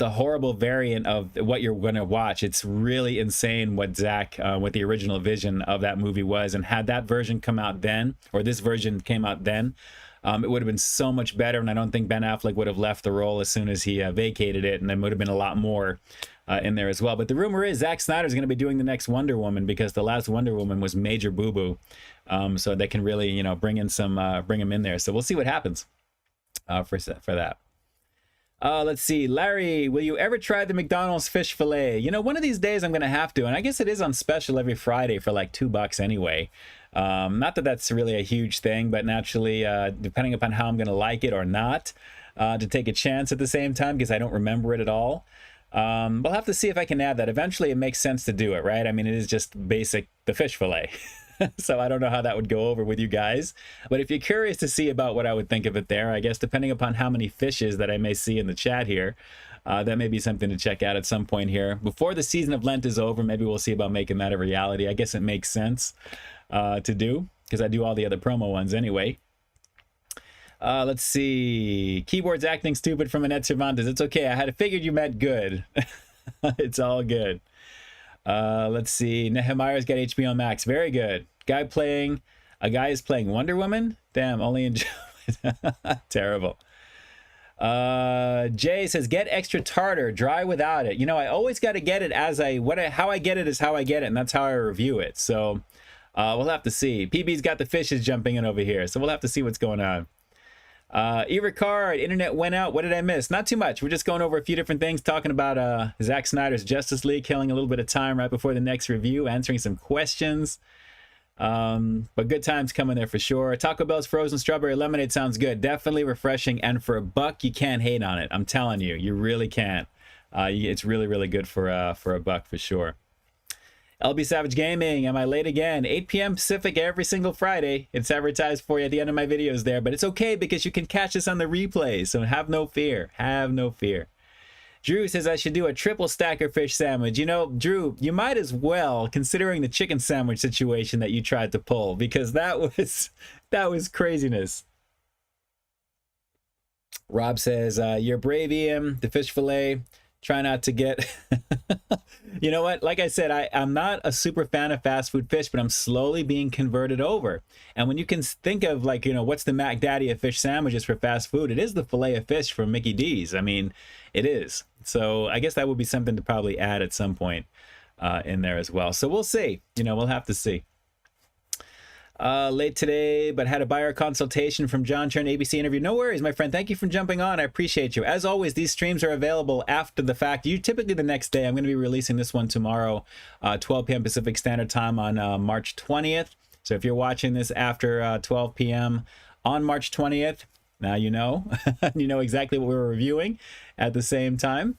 S3: horrible variant of what you're going to watch. It's really insane what what the original vision of that movie was. And had that version come out then, or this version came out then, it would have been so much better. And I don't think Ben Affleck would have left the role as soon as he vacated it. And there would have been a lot more in there as well. But the rumor is Zack Snyder is going to be doing the next Wonder Woman, because the last Wonder Woman was major boo-boo. So they can really, you know, bring him in there. So we'll see what happens for that. Let's see. Larry, will you ever try the McDonald's fish fillet? You know, one of these days I'm going to have to. And I guess it is on special every Friday for like $2 anyway. Not that that's really a huge thing, but naturally, depending upon how I'm going to like it or not, to take a chance at the same time, because I don't remember it at all. We'll have to see if I can add that. Eventually, it makes sense to do it, right? I mean, it is just basic, the fish fillet. So I don't know how that would go over with you guys. But if you're curious to see about what I would think of it there, I guess depending upon how many fishes that I may see in the chat here, that may be something to check out at some point here. Before the season of Lent is over, maybe we'll see about making that a reality. I guess it makes sense to do, because I do all the other promo ones anyway. Let's see. Keyboard's acting stupid from Annette Cervantes. It's okay. I had figured you meant good. It's all good. Let's see. Nehemiah's got HBO Max. Very good. A guy is playing Wonder Woman. Damn, only enjoy it. Terrible. Jay says, get extra tartar, dry without it. You know, I always got to get it how I get it is how I get it, and that's how I review it. So we'll have to see. PB's got the fishes jumping in over here, so we'll have to see what's going on. Ricard, internet went out. What did I miss? Not too much. We're just going over a few different things, talking about Zack Snyder's Justice League, killing a little bit of time right before the next review, answering some questions. But good times coming there for sure. Taco Bell's frozen strawberry lemonade sounds good. Definitely refreshing, and for $1, you can't hate on it. I'm telling you, you really can't. It's really, really good for $1 for sure. LB Savage Gaming, am I late again? 8 p.m. Pacific every single Friday. It's advertised for you at the end of my videos there, but it's okay because you can catch this on the replay, so have no fear. Have no fear. Drew says I should do a triple stacker fish sandwich. You know, Drew, you might as well, considering the chicken sandwich situation that you tried to pull, because that was craziness. Rob says, you're brave, Ian. The fish fillet. Try not to get... You know what? Like I said, I'm not a super fan of fast food fish, but I'm slowly being converted over. And when you can think of, like, you know, what's the Mac Daddy of fish sandwiches for fast food? It is the filet of fish from Mickey D's. I mean, it is. So I guess that would be something to probably add at some point in there as well. So we'll see. You know, we'll have to see. Late today, but had a buyer consultation from John Chern ABC interview. No worries, my friend. Thank you for jumping on. I appreciate you. As always, these streams are available after the fact. Typically the next day. I'm going to be releasing this one tomorrow, 12 p.m. Pacific Standard Time on March 20th. So if you're watching this after 12 p.m. on March 20th, now you know. You know exactly what we were reviewing at the same time.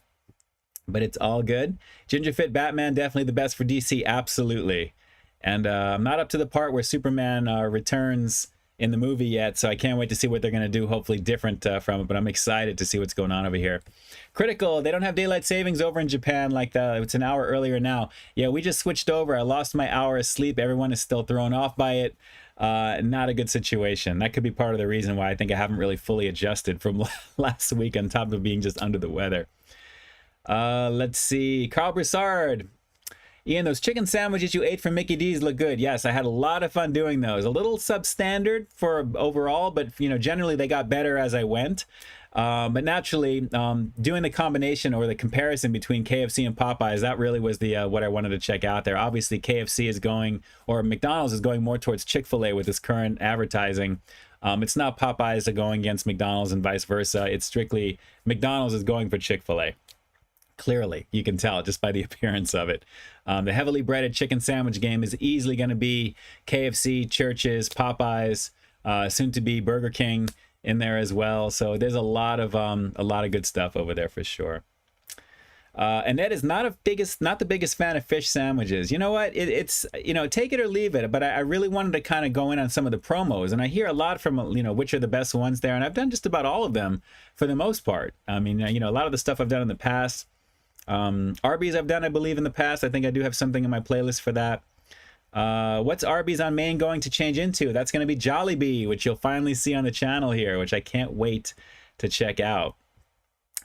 S3: But it's all good. Ginger Fit Batman, definitely the best for DC. Absolutely. And I'm not up to the part where Superman returns in the movie yet, so I can't wait to see what they're going to do, hopefully different from it, but I'm excited to see what's going on over here. Critical, they don't have daylight savings over in Japan like that. It's an hour earlier now. Yeah, we just switched over. I lost my hour of sleep. Everyone is still thrown off by it. Not a good situation. That could be part of the reason why I think I haven't really fully adjusted from last week, on top of being just under the weather. Let's see. Carl Broussard. Ian, those chicken sandwiches you ate from Mickey D's look good. Yes, I had a lot of fun doing those. A little substandard for overall, but you know, generally they got better as I went. But naturally, doing the combination or the comparison between KFC and Popeyes, that really was the what I wanted to check out there. Obviously, KFC is going, or McDonald's is going more towards Chick-fil-A with this current advertising. It's not Popeyes are going against McDonald's and vice versa. It's strictly McDonald's is going for Chick-fil-A. Clearly, you can tell just by the appearance of it. The heavily breaded chicken sandwich game is easily going to be KFC, Church's, Popeyes, soon to be Burger King in there as well. So there's a lot of good stuff over there for sure. And Ed is not the biggest fan of fish sandwiches. You know what? It's you know, take it or leave it. But I really wanted to kind of go in on some of the promos, and I hear a lot from, you know, which are the best ones there, and I've done just about all of them for the most part. I mean, you know, a lot of the stuff I've done in the past. Arby's I've done, I believe, in the past. I think I do have something in my playlist for that. What's Arby's on Main going to change into? That's going to be Jollibee, which you'll finally see on the channel here, which I can't wait to check out.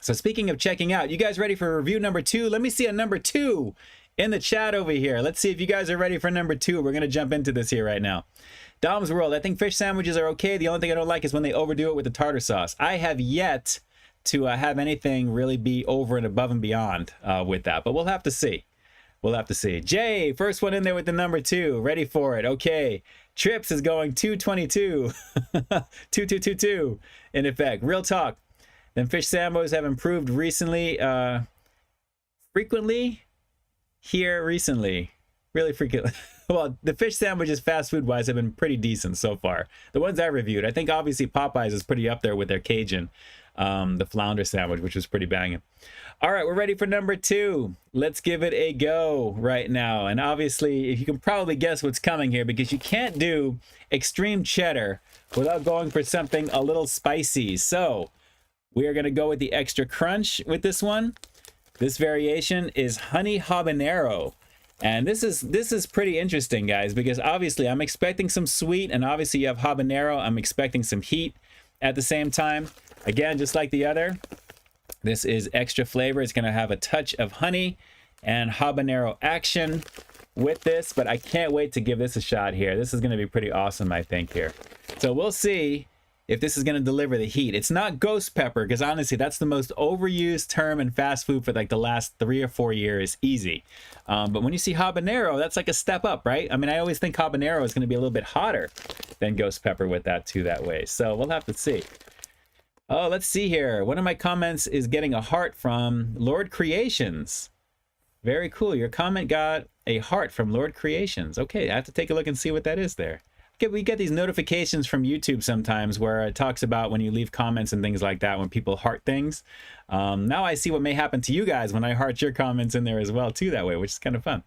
S3: So speaking of checking out, you guys ready for review number 2? Let me see a number 2 in the chat over here. Let's see if you guys are ready for number 2. We're going to jump into this here right now. Dom's World, I think fish sandwiches are okay. The only thing I don't like is when they overdo it with the tartar sauce. I have yet to have anything really be over and above and beyond with that, but we'll have to see. We'll have to see. Jay, first one in there with the number 2. Ready for it. Okay. Trips is going 222. 2222 in effect. Real talk. Then fish sandwiches have improved recently. Frequently? Here recently. Really frequently. Well, the fish sandwiches fast food wise have been pretty decent so far. The ones I reviewed. I think obviously Popeyes is pretty up there with their Cajun. The flounder sandwich, which was pretty banging. All right, we're ready for number 2. Let's give it a go right now. And obviously, if you can probably guess what's coming here, because you can't do extreme cheddar without going for something a little spicy. So we are going to go with the extra crunch with this one. This variation is honey habanero. And this is pretty interesting, guys, because obviously I'm expecting some sweet, and obviously you have habanero. I'm expecting some heat at the same time. Again, just like the other, this is extra flavor. It's going to have a touch of honey and habanero action with this, but I can't wait to give this a shot here. This is going to be pretty awesome, I think, here. So we'll see if this is going to deliver the heat. It's not ghost pepper, because honestly, that's the most overused term in fast food for like the last 3 or 4 years, easy. But when you see habanero, that's like a step up, right? I mean, I always think habanero is going to be a little bit hotter than ghost pepper with that too that way. So we'll have to see. Oh, let's see here. One of my comments is getting a heart from Lord Creations. Very cool. Your comment got a heart from Lord Creations. Okay, I have to take a look and see what that is there. Okay, we get these notifications from YouTube sometimes where it talks about when you leave comments and things like that, when people heart things. Now I see what may happen to you guys when I heart your comments in there as well too that way, which is kind of fun.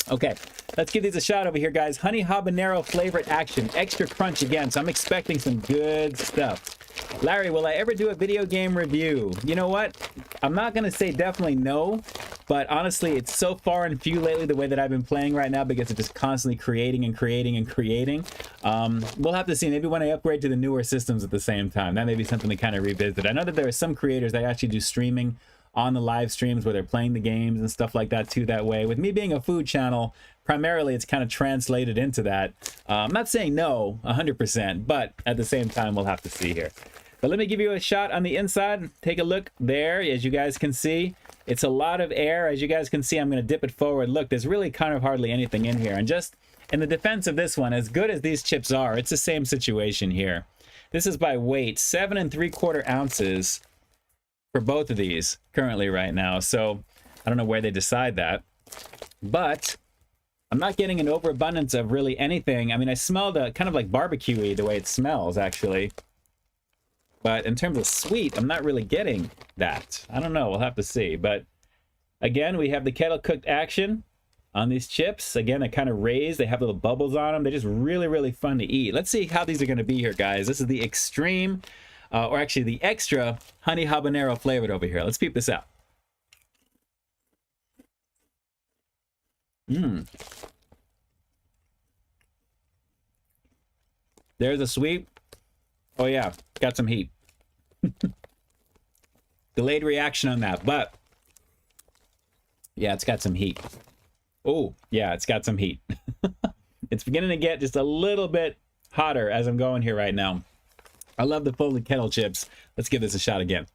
S3: Okay, let's give these a shot over here, guys. Honey habanero flavored action, extra crunch again. So I'm expecting some good stuff. Larry, will I ever do a video game review? You know what? I'm not going to say definitely no, but honestly, it's so far and few lately the way that I've been playing right now, because it's just constantly creating and creating and creating. We'll have to see. Maybe when I upgrade to the newer systems at the same time, that may be something to kind of revisit. I know that there are some creators that actually do streaming on the live streams where they're playing the games and stuff like that too that way. With me being a food channel, primarily it's kind of translated into that. I'm not saying no 100%, but at the same time, we'll have to see here. But let me give you a shot on the inside. Take a look there. As you guys can see, it's a lot of air. As you guys can see, I'm going to dip it forward. Look, there's really kind of hardly anything in here. And just in the defense of this one, as good as these chips are, it's the same situation here. This is by weight, 7 3/4 ounces for both of these currently right now. So I don't know where they decide that, but I'm not getting an overabundance of really anything. I mean, I smelled a kind of like barbecue-y the way it smells actually. But in terms of sweet, I'm not really getting that. I don't know. We'll have to see. But again, we have the kettle cooked action on these chips. Again, they're kind of raised. They have little bubbles on them. They're just really, really fun to eat. Let's see how these are going to be here, guys. This is the extreme, or actually the extra honey habanero flavored over here. Let's peep this out. There's a sweet. Oh yeah, got some heat. Delayed reaction on that, but yeah, it's got some heat. Oh, yeah, it's got some heat. It's beginning to get just a little bit hotter as I'm going here right now. I love the folded kettle chips. Let's give this a shot again.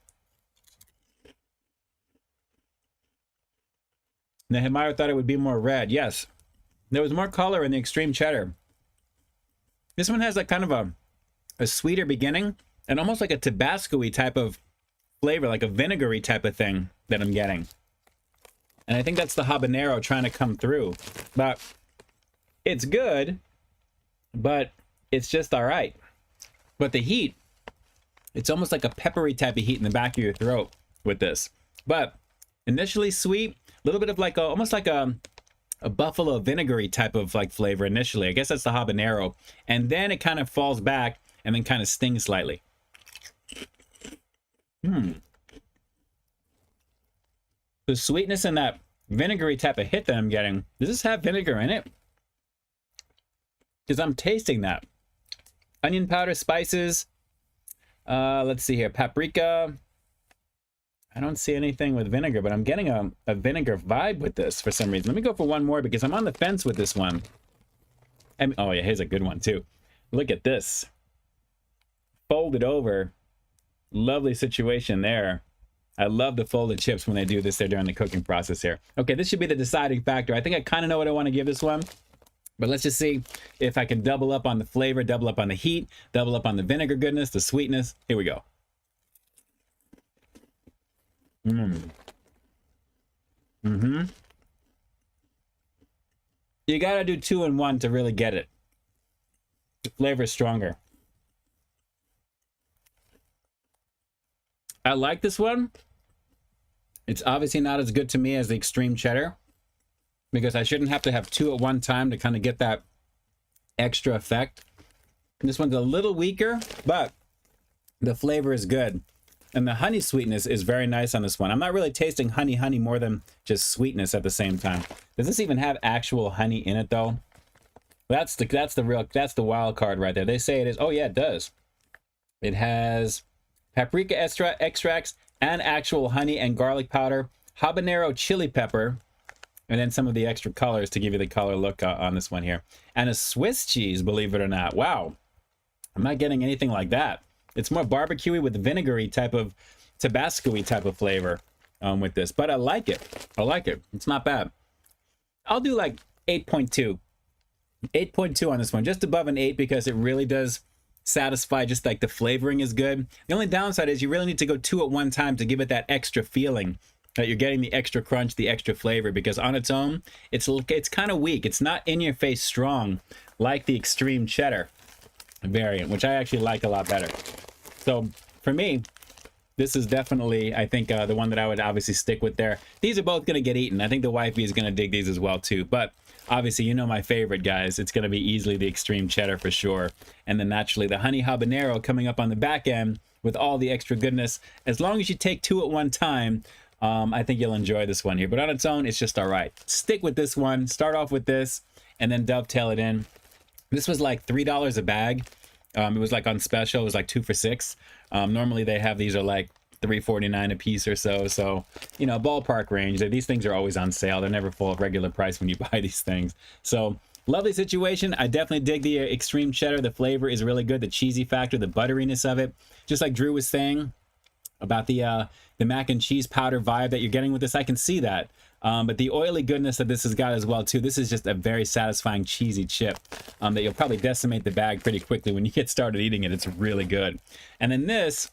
S3: Nehemiah thought it would be more red. Yes, there was more color in the extreme cheddar. This one has like kind of a sweeter beginning and almost like a Tabasco-y type of flavor, like a vinegary type of thing that I'm getting. And I think that's the habanero trying to come through. But it's good, but it's just all right. But the heat, it's almost like a peppery type of heat in the back of your throat with this. But initially sweet, a little bit of like almost like a buffalo vinegary type of like flavor initially. I guess that's the habanero. And then it kind of falls back and then kind of stings slightly. The sweetness and that vinegary type of hit that I'm getting, does this have vinegar in it? Because I'm tasting that. Onion powder, spices. Let's see here. Paprika. I don't see anything with vinegar, but I'm getting a vinegar vibe with this for some reason. Let me go for one more because I'm on the fence with this one. Oh yeah, here's a good one too. Look at this. Folded over. Lovely situation there. I love the folded chips when they do this there during the cooking process here. Okay, this should be the deciding factor. I think I kind of know what I want to give this one. But let's just see if I can double up on the flavor, double up on the heat, double up on the vinegar goodness, the sweetness. Here we go. You gotta do 2 in 1 to really get it. The flavor is stronger. I like this one. It's obviously not as good to me as the extreme cheddar because I shouldn't have to have 2 at one time to kind of get that extra effect. This one's a little weaker, but the flavor is good. And the honey sweetness is very nice on this one. I'm not really tasting honey more than just sweetness at the same time. Does this even have actual honey in it though? That's the wild card right there. They say it is. Oh yeah, it does. It has paprika extracts and actual honey and garlic powder, habanero chili pepper, and then some of the extra colors to give you the color look on this one here. And a Swiss cheese, believe it or not. Wow. I'm not getting anything like that. It's more barbecue-y with vinegary type of Tabasco-y type of flavor with this. But I like it. I like it. It's not bad. I'll do like 8.2. 8.2 on this one. Just above an 8 because it really does satisfy, just like the flavoring is good. The only downside is you really need to go 2 at one time to give it that extra feeling that you're getting the extra crunch, the extra flavor, because on its own, it's kind of weak. It's not in your face strong like the extreme cheddar variant, which I actually like a lot better. So for me, this is definitely, I think, the one that I would obviously stick with there. These are both going to get eaten. I think the wifey is going to dig these as well too. But obviously, you know my favorite, guys. It's going to be easily the extreme cheddar for sure. And then naturally the honey habanero coming up on the back end with all the extra goodness. As long as you take 2 at one time, I think you'll enjoy this one here. But on its own, it's just all right. Stick with this one. Start off with this and then dovetail it in. This was like $3 a bag. It was like on special. It was like 2 for $6. Normally they have these are like $3.49 a piece or so. So, you know, ballpark range. These things are always on sale. They're never full of regular price when you buy these things. So lovely situation. I definitely dig the extreme cheddar. The flavor is really good. The cheesy factor, the butteriness of it. Just like Drew was saying about the mac and cheese powder vibe that you're getting with this, I can see that. But the oily goodness that this has got as well too. This is just a very satisfying cheesy chip that you'll probably decimate the bag pretty quickly when you get started eating it. It's really good. And then this,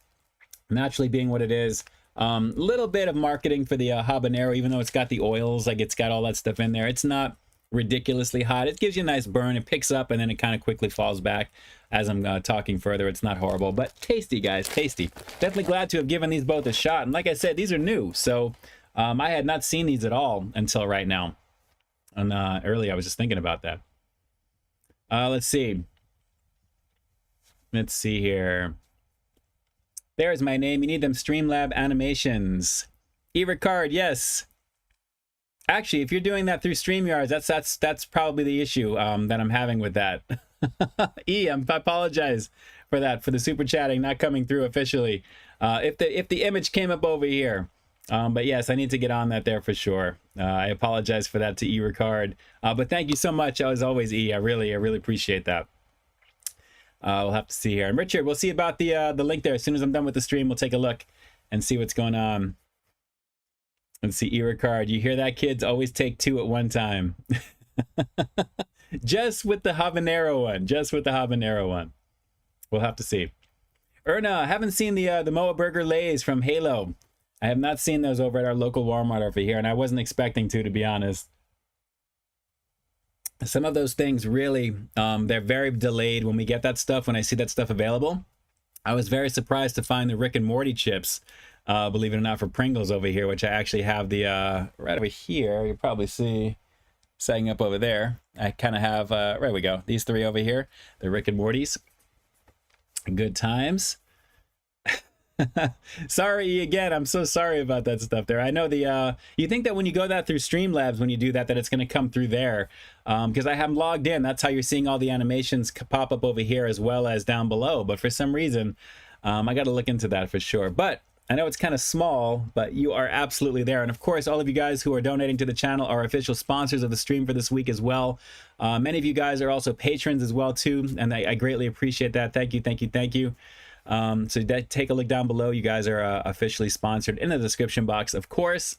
S3: naturally being what it is, little bit of marketing for the habanero, even though it's got the oils, like it's got all that stuff in there. It's not ridiculously hot. It gives you a nice burn. It picks up and then it kind of quickly falls back as I'm talking further. It's not horrible, but tasty, guys, tasty. Definitely glad to have given these both a shot. And like I said, these are new, so I had not seen these at all until right now. And earlier I was just thinking about that. Let's see. Let's see here. There's my name. You need them Streamlab animations. E-Ricard, yes. Actually, if you're doing that through StreamYards, that's probably the issue that I'm having with that. I apologize for that, for the super chatting not coming through officially. If the image came up over here. But yes, I need to get on that there for sure. I apologize for that to E Ricard, but thank you so much as always, E. I really appreciate that. We'll have to see here. And Richard, we'll see about the link there as soon as I'm done with the stream. We'll take a look and see what's going on. Let's see, E Ricard, you hear that, kids? Always take 2 at one time. Just with the habanero one. Just with the habanero one. We'll have to see. Erna, I haven't seen the Moa Burger Lays from Halo. I have not seen those over at our local Walmart over here, and I wasn't expecting to be honest. Some of those things really, they're very delayed when we get that stuff, when I see that stuff available. I was very surprised to find the Rick and Morty chips, believe it or not, for Pringles over here, which I actually have the, right over here, you probably see, setting up over there. I kind of have, right we go, these 3 over here, the Rick and Morty's. Good times. Sorry again, I'm so sorry about that stuff there. I know the you think that when you go that through Streamlabs, when you do that it's going to come through there, because I have them logged in. That's how you're seeing all the animations pop up over here as well as down below. But for some reason, I got to look into that for sure. But I know it's kind of small, but you are absolutely there. And of course, all of you guys who are donating to the channel are official sponsors of the stream for this week as well. Many of you guys are also patrons as well too, and I greatly appreciate that. Thank you, thank you, thank you. So take a look down below. You guys are officially sponsored in the description box, of course.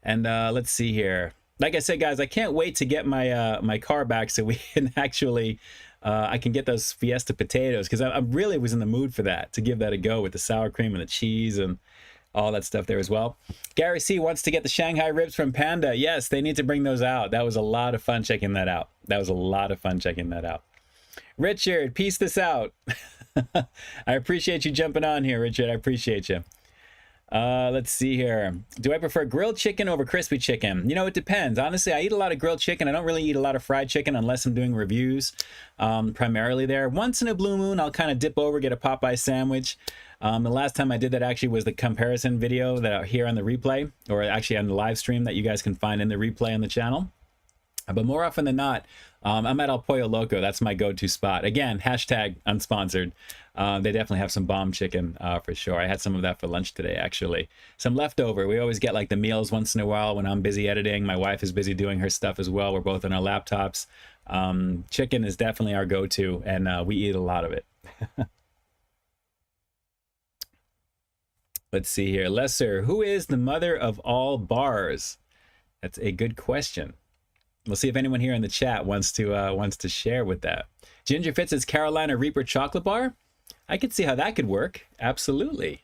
S3: And let's see here. Like I said, guys, I can't wait to get my my car back so we can actually I can get those Fiesta potatoes, because I really was in the mood for that, to give that a go with the sour cream and the cheese and all that stuff there as well. Gary C wants to get the Shanghai ribs from Panda. Yes, they need to bring those out. That was a lot of fun checking that out. That was a lot of fun checking that out. Richard, piece this out. I appreciate you jumping on here, Richard. I appreciate you. Let's see here. Do I prefer grilled chicken over crispy chicken? You know, it depends. Honestly, I eat a lot of grilled chicken. I don't really eat a lot of fried chicken unless I'm doing reviews, primarily there. Once in a blue moon, I'll kind of dip over, get a Popeye sandwich. The last time I did that actually was the comparison video that I hear on the replay, or actually on the live stream that you guys can find in the replay on the channel. But more often than not, I'm at El Pollo Loco. That's my go-to spot. Again, hashtag unsponsored. They definitely have some bomb chicken for sure. I had some of that for lunch today, actually. Some leftover. We always get like the meals once in a while when I'm busy editing. My wife is busy doing her stuff as well. We're both on our laptops. Chicken is definitely our go-to, and we eat a lot of it. Let's see here. Lesser, who is the mother of all bars? That's a good question. We'll see if anyone here in the chat wants to share with that. Ginger Fitz is Carolina Reaper chocolate bar. I could see how that could work. Absolutely.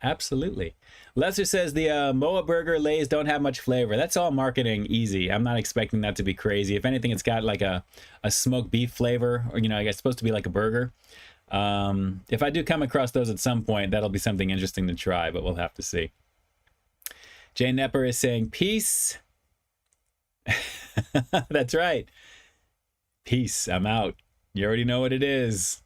S3: Absolutely. Lesser says the Moa Burger Lays don't have much flavor. That's all marketing easy. I'm not expecting that to be crazy. If anything, it's got like a smoked beef flavor, or, you know, I guess it's supposed to be like a burger. If I do come across those at some point, that'll be something interesting to try, but we'll have to see. Jay Knepper is saying peace. That's right. Peace. I'm out. You already know what it is.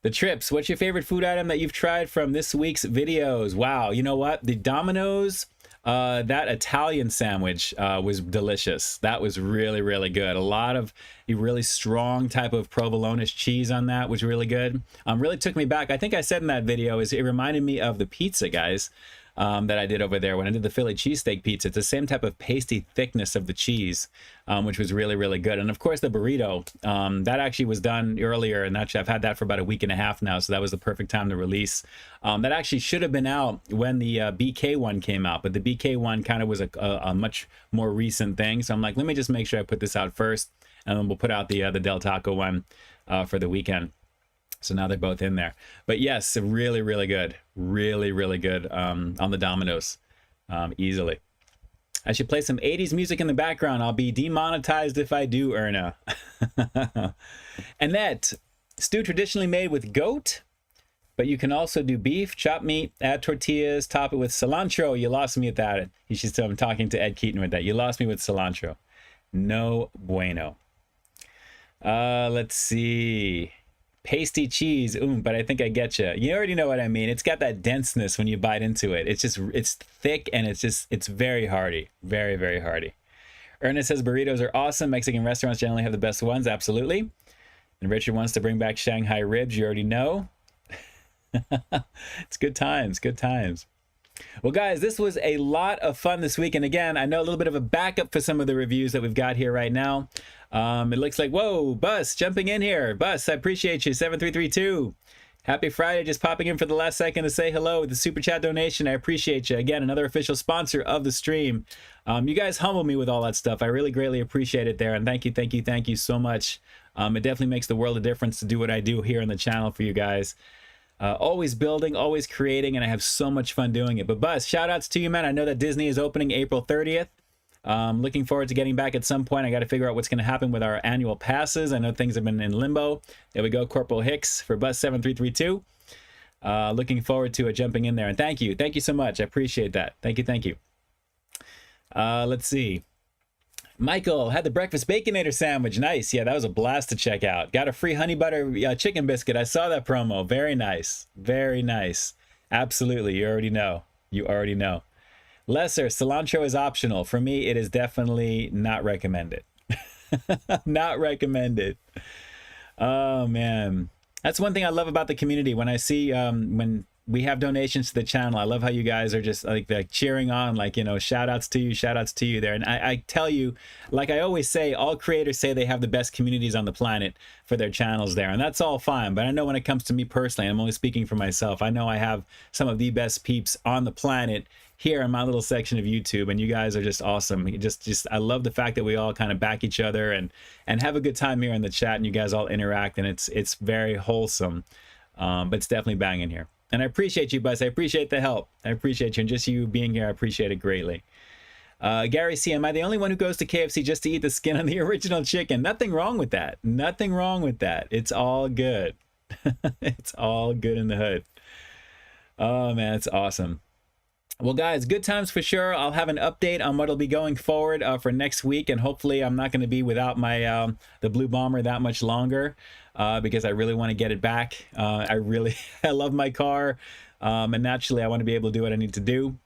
S3: The Trips. What's your favorite food item that you've tried from this week's videos? Wow. You know what? The Domino's, that Italian sandwich was delicious. That was really, really good. A lot of a really strong type of provolone's cheese on that was really good. Really took me back. I think I said in that video, it reminded me of the pizza, guys. That I did over there when I did the Philly cheesesteak pizza. It's the same type of pasty thickness of the cheese, which was really, really good. And of course the burrito, that actually was done earlier, and actually I've had that for about a week and a half now, so that was the perfect time to release. That actually should have been out when the BK one came out, but the BK one kind of was a much more recent thing. So I'm like, let me just make sure I put this out first, and then we'll put out the Del Taco one for the weekend. So now they're both in there. But yes, really, really good. Really, really good on the Domino's, easily. I should play some 80s music in the background. I'll be demonetized if I do, Erna. Annette, stew traditionally made with goat, but you can also do beef, chopped meat, add tortillas, top it with cilantro. You lost me at that. I'm talking to Ed Keaton with that. You lost me with cilantro. No bueno. Let's see. Pasty cheese, but I think I get you. You already know what I mean. It's got that denseness when you bite into it. It's thick, and it's very hearty. Very, very hearty. Ernest says burritos are awesome. Mexican restaurants generally have the best ones. Absolutely. And Richard wants to bring back Shanghai ribs. You already know. It's good times. Good times. Well, guys, this was a lot of fun this week. And again, I know a little bit of a backup for some of the reviews that we've got here right now. It looks like, whoa, Bus jumping in here. Bus, I appreciate you. 7332. Happy Friday. Just popping in for the last second to say hello with the super chat donation. I appreciate you. Again, another official sponsor of the stream. You guys humble me with all that stuff. I really greatly appreciate it there. And thank you so much. It definitely makes the world a difference to do what I do here on the channel for you guys. Always building, always creating, and I have so much fun doing it. But Buzz, shout outs to you, man. I know that Disney is opening April 30th. Looking forward to getting back at some point. I got to figure out what's going to happen with our annual passes. I know things have been in limbo. There we go, Corporal Hicks for Buzz 7332. Looking forward to jumping in there. And thank you so much. I appreciate that. Thank you. Let's see. Michael had the breakfast baconator sandwich. Nice. Yeah, that was a blast to check out. Got a free honey butter chicken biscuit. I saw that promo. Very nice. Very nice. Absolutely. You already know. Lesser, cilantro is optional. For me, it is definitely not recommended. Not recommended. Oh, man. That's one thing I love about the community. When I see when we have donations to the channel, I love how you guys are just like cheering on, like, you know, shout outs to you there. And I tell you, like I always say, all creators say they have the best communities on the planet for their channels there. And that's all fine. But I know when it comes to me personally, I'm only speaking for myself. I know I have some of the best peeps on the planet here in my little section of YouTube, and you guys are just awesome. I love the fact that we all kind of back each other and have a good time here in the chat, and you guys all interact, and it's very wholesome. But it's definitely banging here. And I appreciate you, Buzz. I appreciate the help. I appreciate you. And just you being here, I appreciate it greatly. Gary C, am I the only one who goes to KFC just to eat the skin on the original chicken? Nothing wrong with that. Nothing wrong with that. It's all good. It's all good in the hood. Oh, man, it's awesome. Well, guys, good times for sure. I'll have an update on what'll be going forward for next week, and hopefully I'm not going to be without my the Blue Bomber that much longer because I really want to get it back. I love my car, and naturally I want to be able to do what I need to do.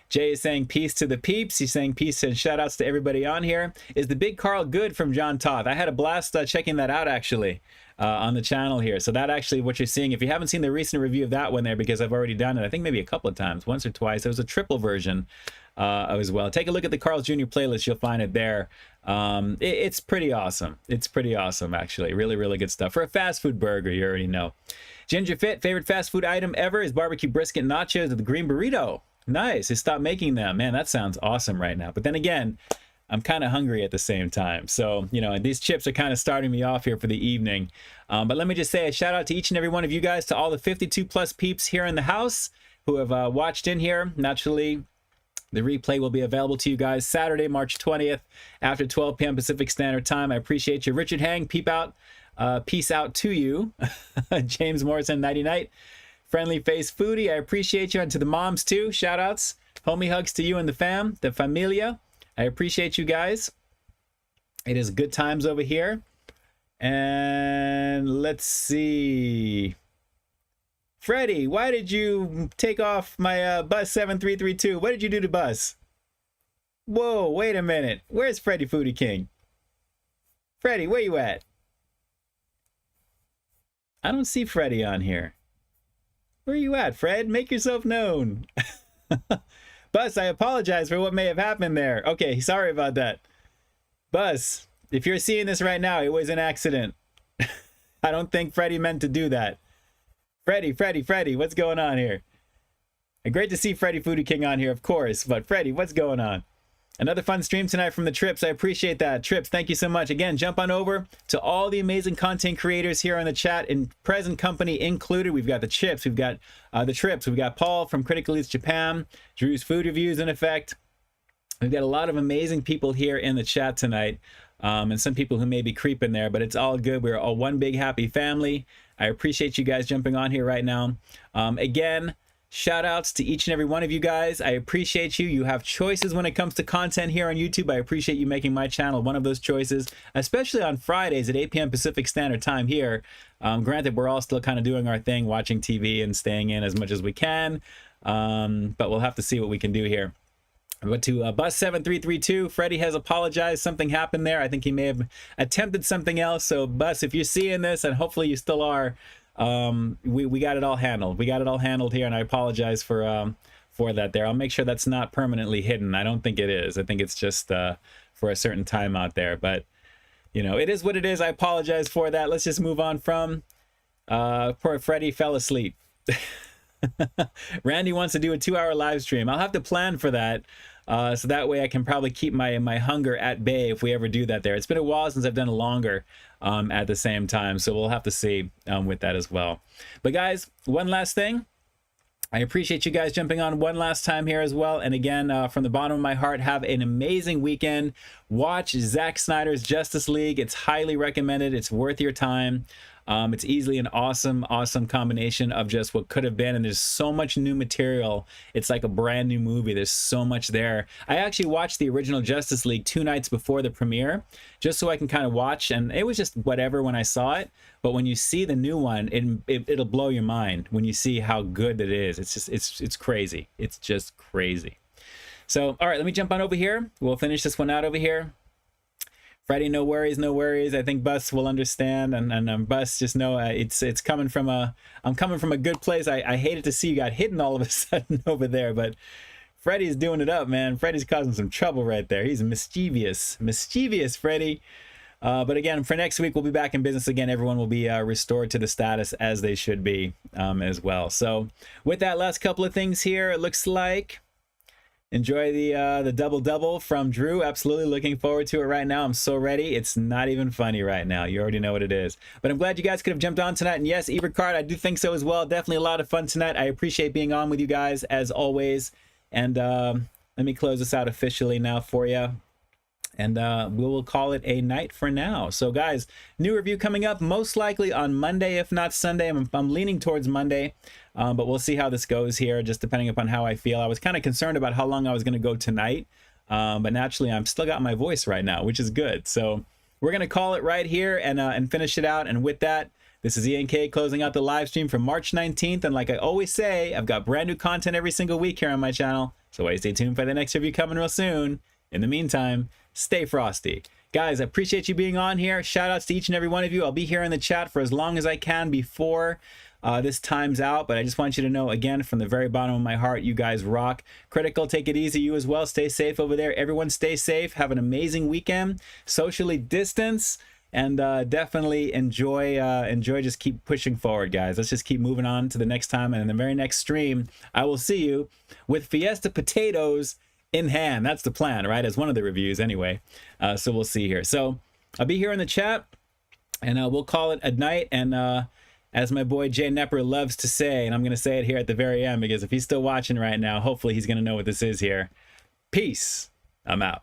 S3: Jay is saying peace to the peeps. He's saying peace and shout outs to everybody on here. Is the Big Carl good from John Toth? I had a blast checking that out actually. On the channel here. So that actually what you're seeing, if you haven't seen the recent review of that one there, because I've already done it, I think maybe a couple of times, once or twice. It was a triple version as well. Take a look at the Carl's Jr. playlist. You'll find it there. It's pretty awesome. It's pretty awesome, actually. Really, really good stuff. For a fast food burger, you already know. Ginger Fit, favorite fast food item ever is barbecue brisket nachos with the green burrito. Nice. They stopped making them. Man, that sounds awesome right now. But then again, I'm kind of hungry at the same time. So, you know, these chips are kind of starting me off here for the evening. But let me just say a shout out to each and every one of you guys, to all the 52 plus peeps here in the house who have watched in here. Naturally, the replay will be available to you guys Saturday, March 20th after 12 p.m. Pacific Standard Time. I appreciate you. Richard Hang, peace out to you. James Morrison, nighty night. Friendly Face Foodie, I appreciate you. And to the moms too, shout outs. Homie hugs to you and the familia. I appreciate you guys. It is good times over here. And let's see. Freddie, why did you take off my Bus 7332? What did you do to Bus? Whoa, wait a minute. Where's Freddie Foodie King? Freddie, where you at? I don't see Freddie on here. Where are you at, Fred? Make yourself known. Bus, I apologize for what may have happened there. Okay, sorry about that. Bus, if you're seeing this right now, it was an accident. I don't think Freddie meant to do that. Freddie, what's going on here? And great to see Freddie Foodie King on here, of course. But Freddie, what's going on? Another fun stream tonight from the Trips. I appreciate that. Trips, thank you so much. Again, jump on over to all the amazing content creators here on the chat, and present company included. We've got the Chips, we've got the Trips, we've got Paul from Critical Eats Japan, Drew's Food Reviews in effect. We've got a lot of amazing people here in the chat tonight, and some people who may be creeping there, but it's all good. We're all one big happy family. I appreciate you guys jumping on here right now. Again, shout outs to each and every one of you guys. I appreciate you. You have choices when it comes to content here on YouTube. I appreciate you making my channel one of those choices, especially on Fridays at 8 p.m. Pacific Standard Time here. Granted, we're all still kind of doing our thing, watching TV and staying in as much as we can, but we'll have to see what we can do here. But to Bus 7332, Freddie has apologized. Something happened there. I think he may have attempted something else. So Bus, if you're seeing this, and hopefully you still are, we got it all handled. We got it all handled here, and I apologize for for that there. I'll make sure that's not permanently hidden. I don't think it is. I think it's just for a certain time out there. But, you know, it is what it is. I apologize for that. Let's just move on from poor Freddie fell asleep. Randy wants to do a 2-hour live stream. I'll have to plan for that. So that way I can probably keep my hunger at bay if we ever do that there. It's been a while since I've done a longer at the same time. So we'll have to see with that as well. But guys, one last thing. I appreciate you guys jumping on one last time here as well. And again, from the bottom of my heart, have an amazing weekend. Watch Zack Snyder's Justice League. It's highly recommended. It's worth your time. It's easily an awesome combination of just what could have been, and there's so much new material. It's like a brand new movie. There's so much there. I actually watched the original Justice League 2 nights before the premiere, just so I can kind of watch, and it was just whatever when I saw it. But when you see the new one, it'll blow your mind when you see how good it is. It's crazy. It's just crazy. So, all right, let me jump on over here. We'll finish this one out over here. Freddie, no worries, no worries. I think Bus will understand, and Bus, just know it's coming from I'm coming from a good place. I hated to see you got hidden all of a sudden over there, but Freddie's doing it up, man. Freddie's causing some trouble right there. He's mischievous, Freddie. But again, for next week, we'll be back in business again. Everyone will be restored to the status as they should be as well. So with that, last couple of things here, it looks like. Enjoy the double-double from Drew. Absolutely looking forward to it right now. I'm so ready. It's not even funny right now. You already know what it is. But I'm glad you guys could have jumped on tonight. And yes, Evercard, I do think so as well. Definitely a lot of fun tonight. I appreciate being on with you guys as always. And let me close this out officially now for you. And we will call it a night for now. So guys, new review coming up most likely on Monday, if not Sunday. I'm leaning towards Monday, but we'll see how this goes here, just depending upon how I feel. I was kind of concerned about how long I was going to go tonight, but naturally I'm still got my voice right now, which is good. So we're going to call it right here and finish it out. And with that, this is ENK closing out the live stream for March 19th. And like I always say, I've got brand new content every single week here on my channel. So stay tuned for the next review coming real soon. In the meantime, stay frosty. Guys, I appreciate you being on here. Shout outs to each and every one of you. I'll be here in the chat for as long as I can before this time's out. But I just want you to know, again, from the very bottom of my heart, you guys rock. Critical, take it easy. You as well. Stay safe over there. Everyone stay safe. Have an amazing weekend. Socially distance. And definitely enjoy just keep pushing forward, guys. Let's just keep moving on to the next time. And in the very next stream, I will see you with Fiesta potatoes in hand. That's the plan, right? As one of the reviews anyway. So we'll see here. So I'll be here in the chat, and we'll call it a night. And as my boy Jay Knepper loves to say, and I'm going to say it here at the very end, because if he's still watching right now, hopefully he's going to know what this is here. Peace. I'm out.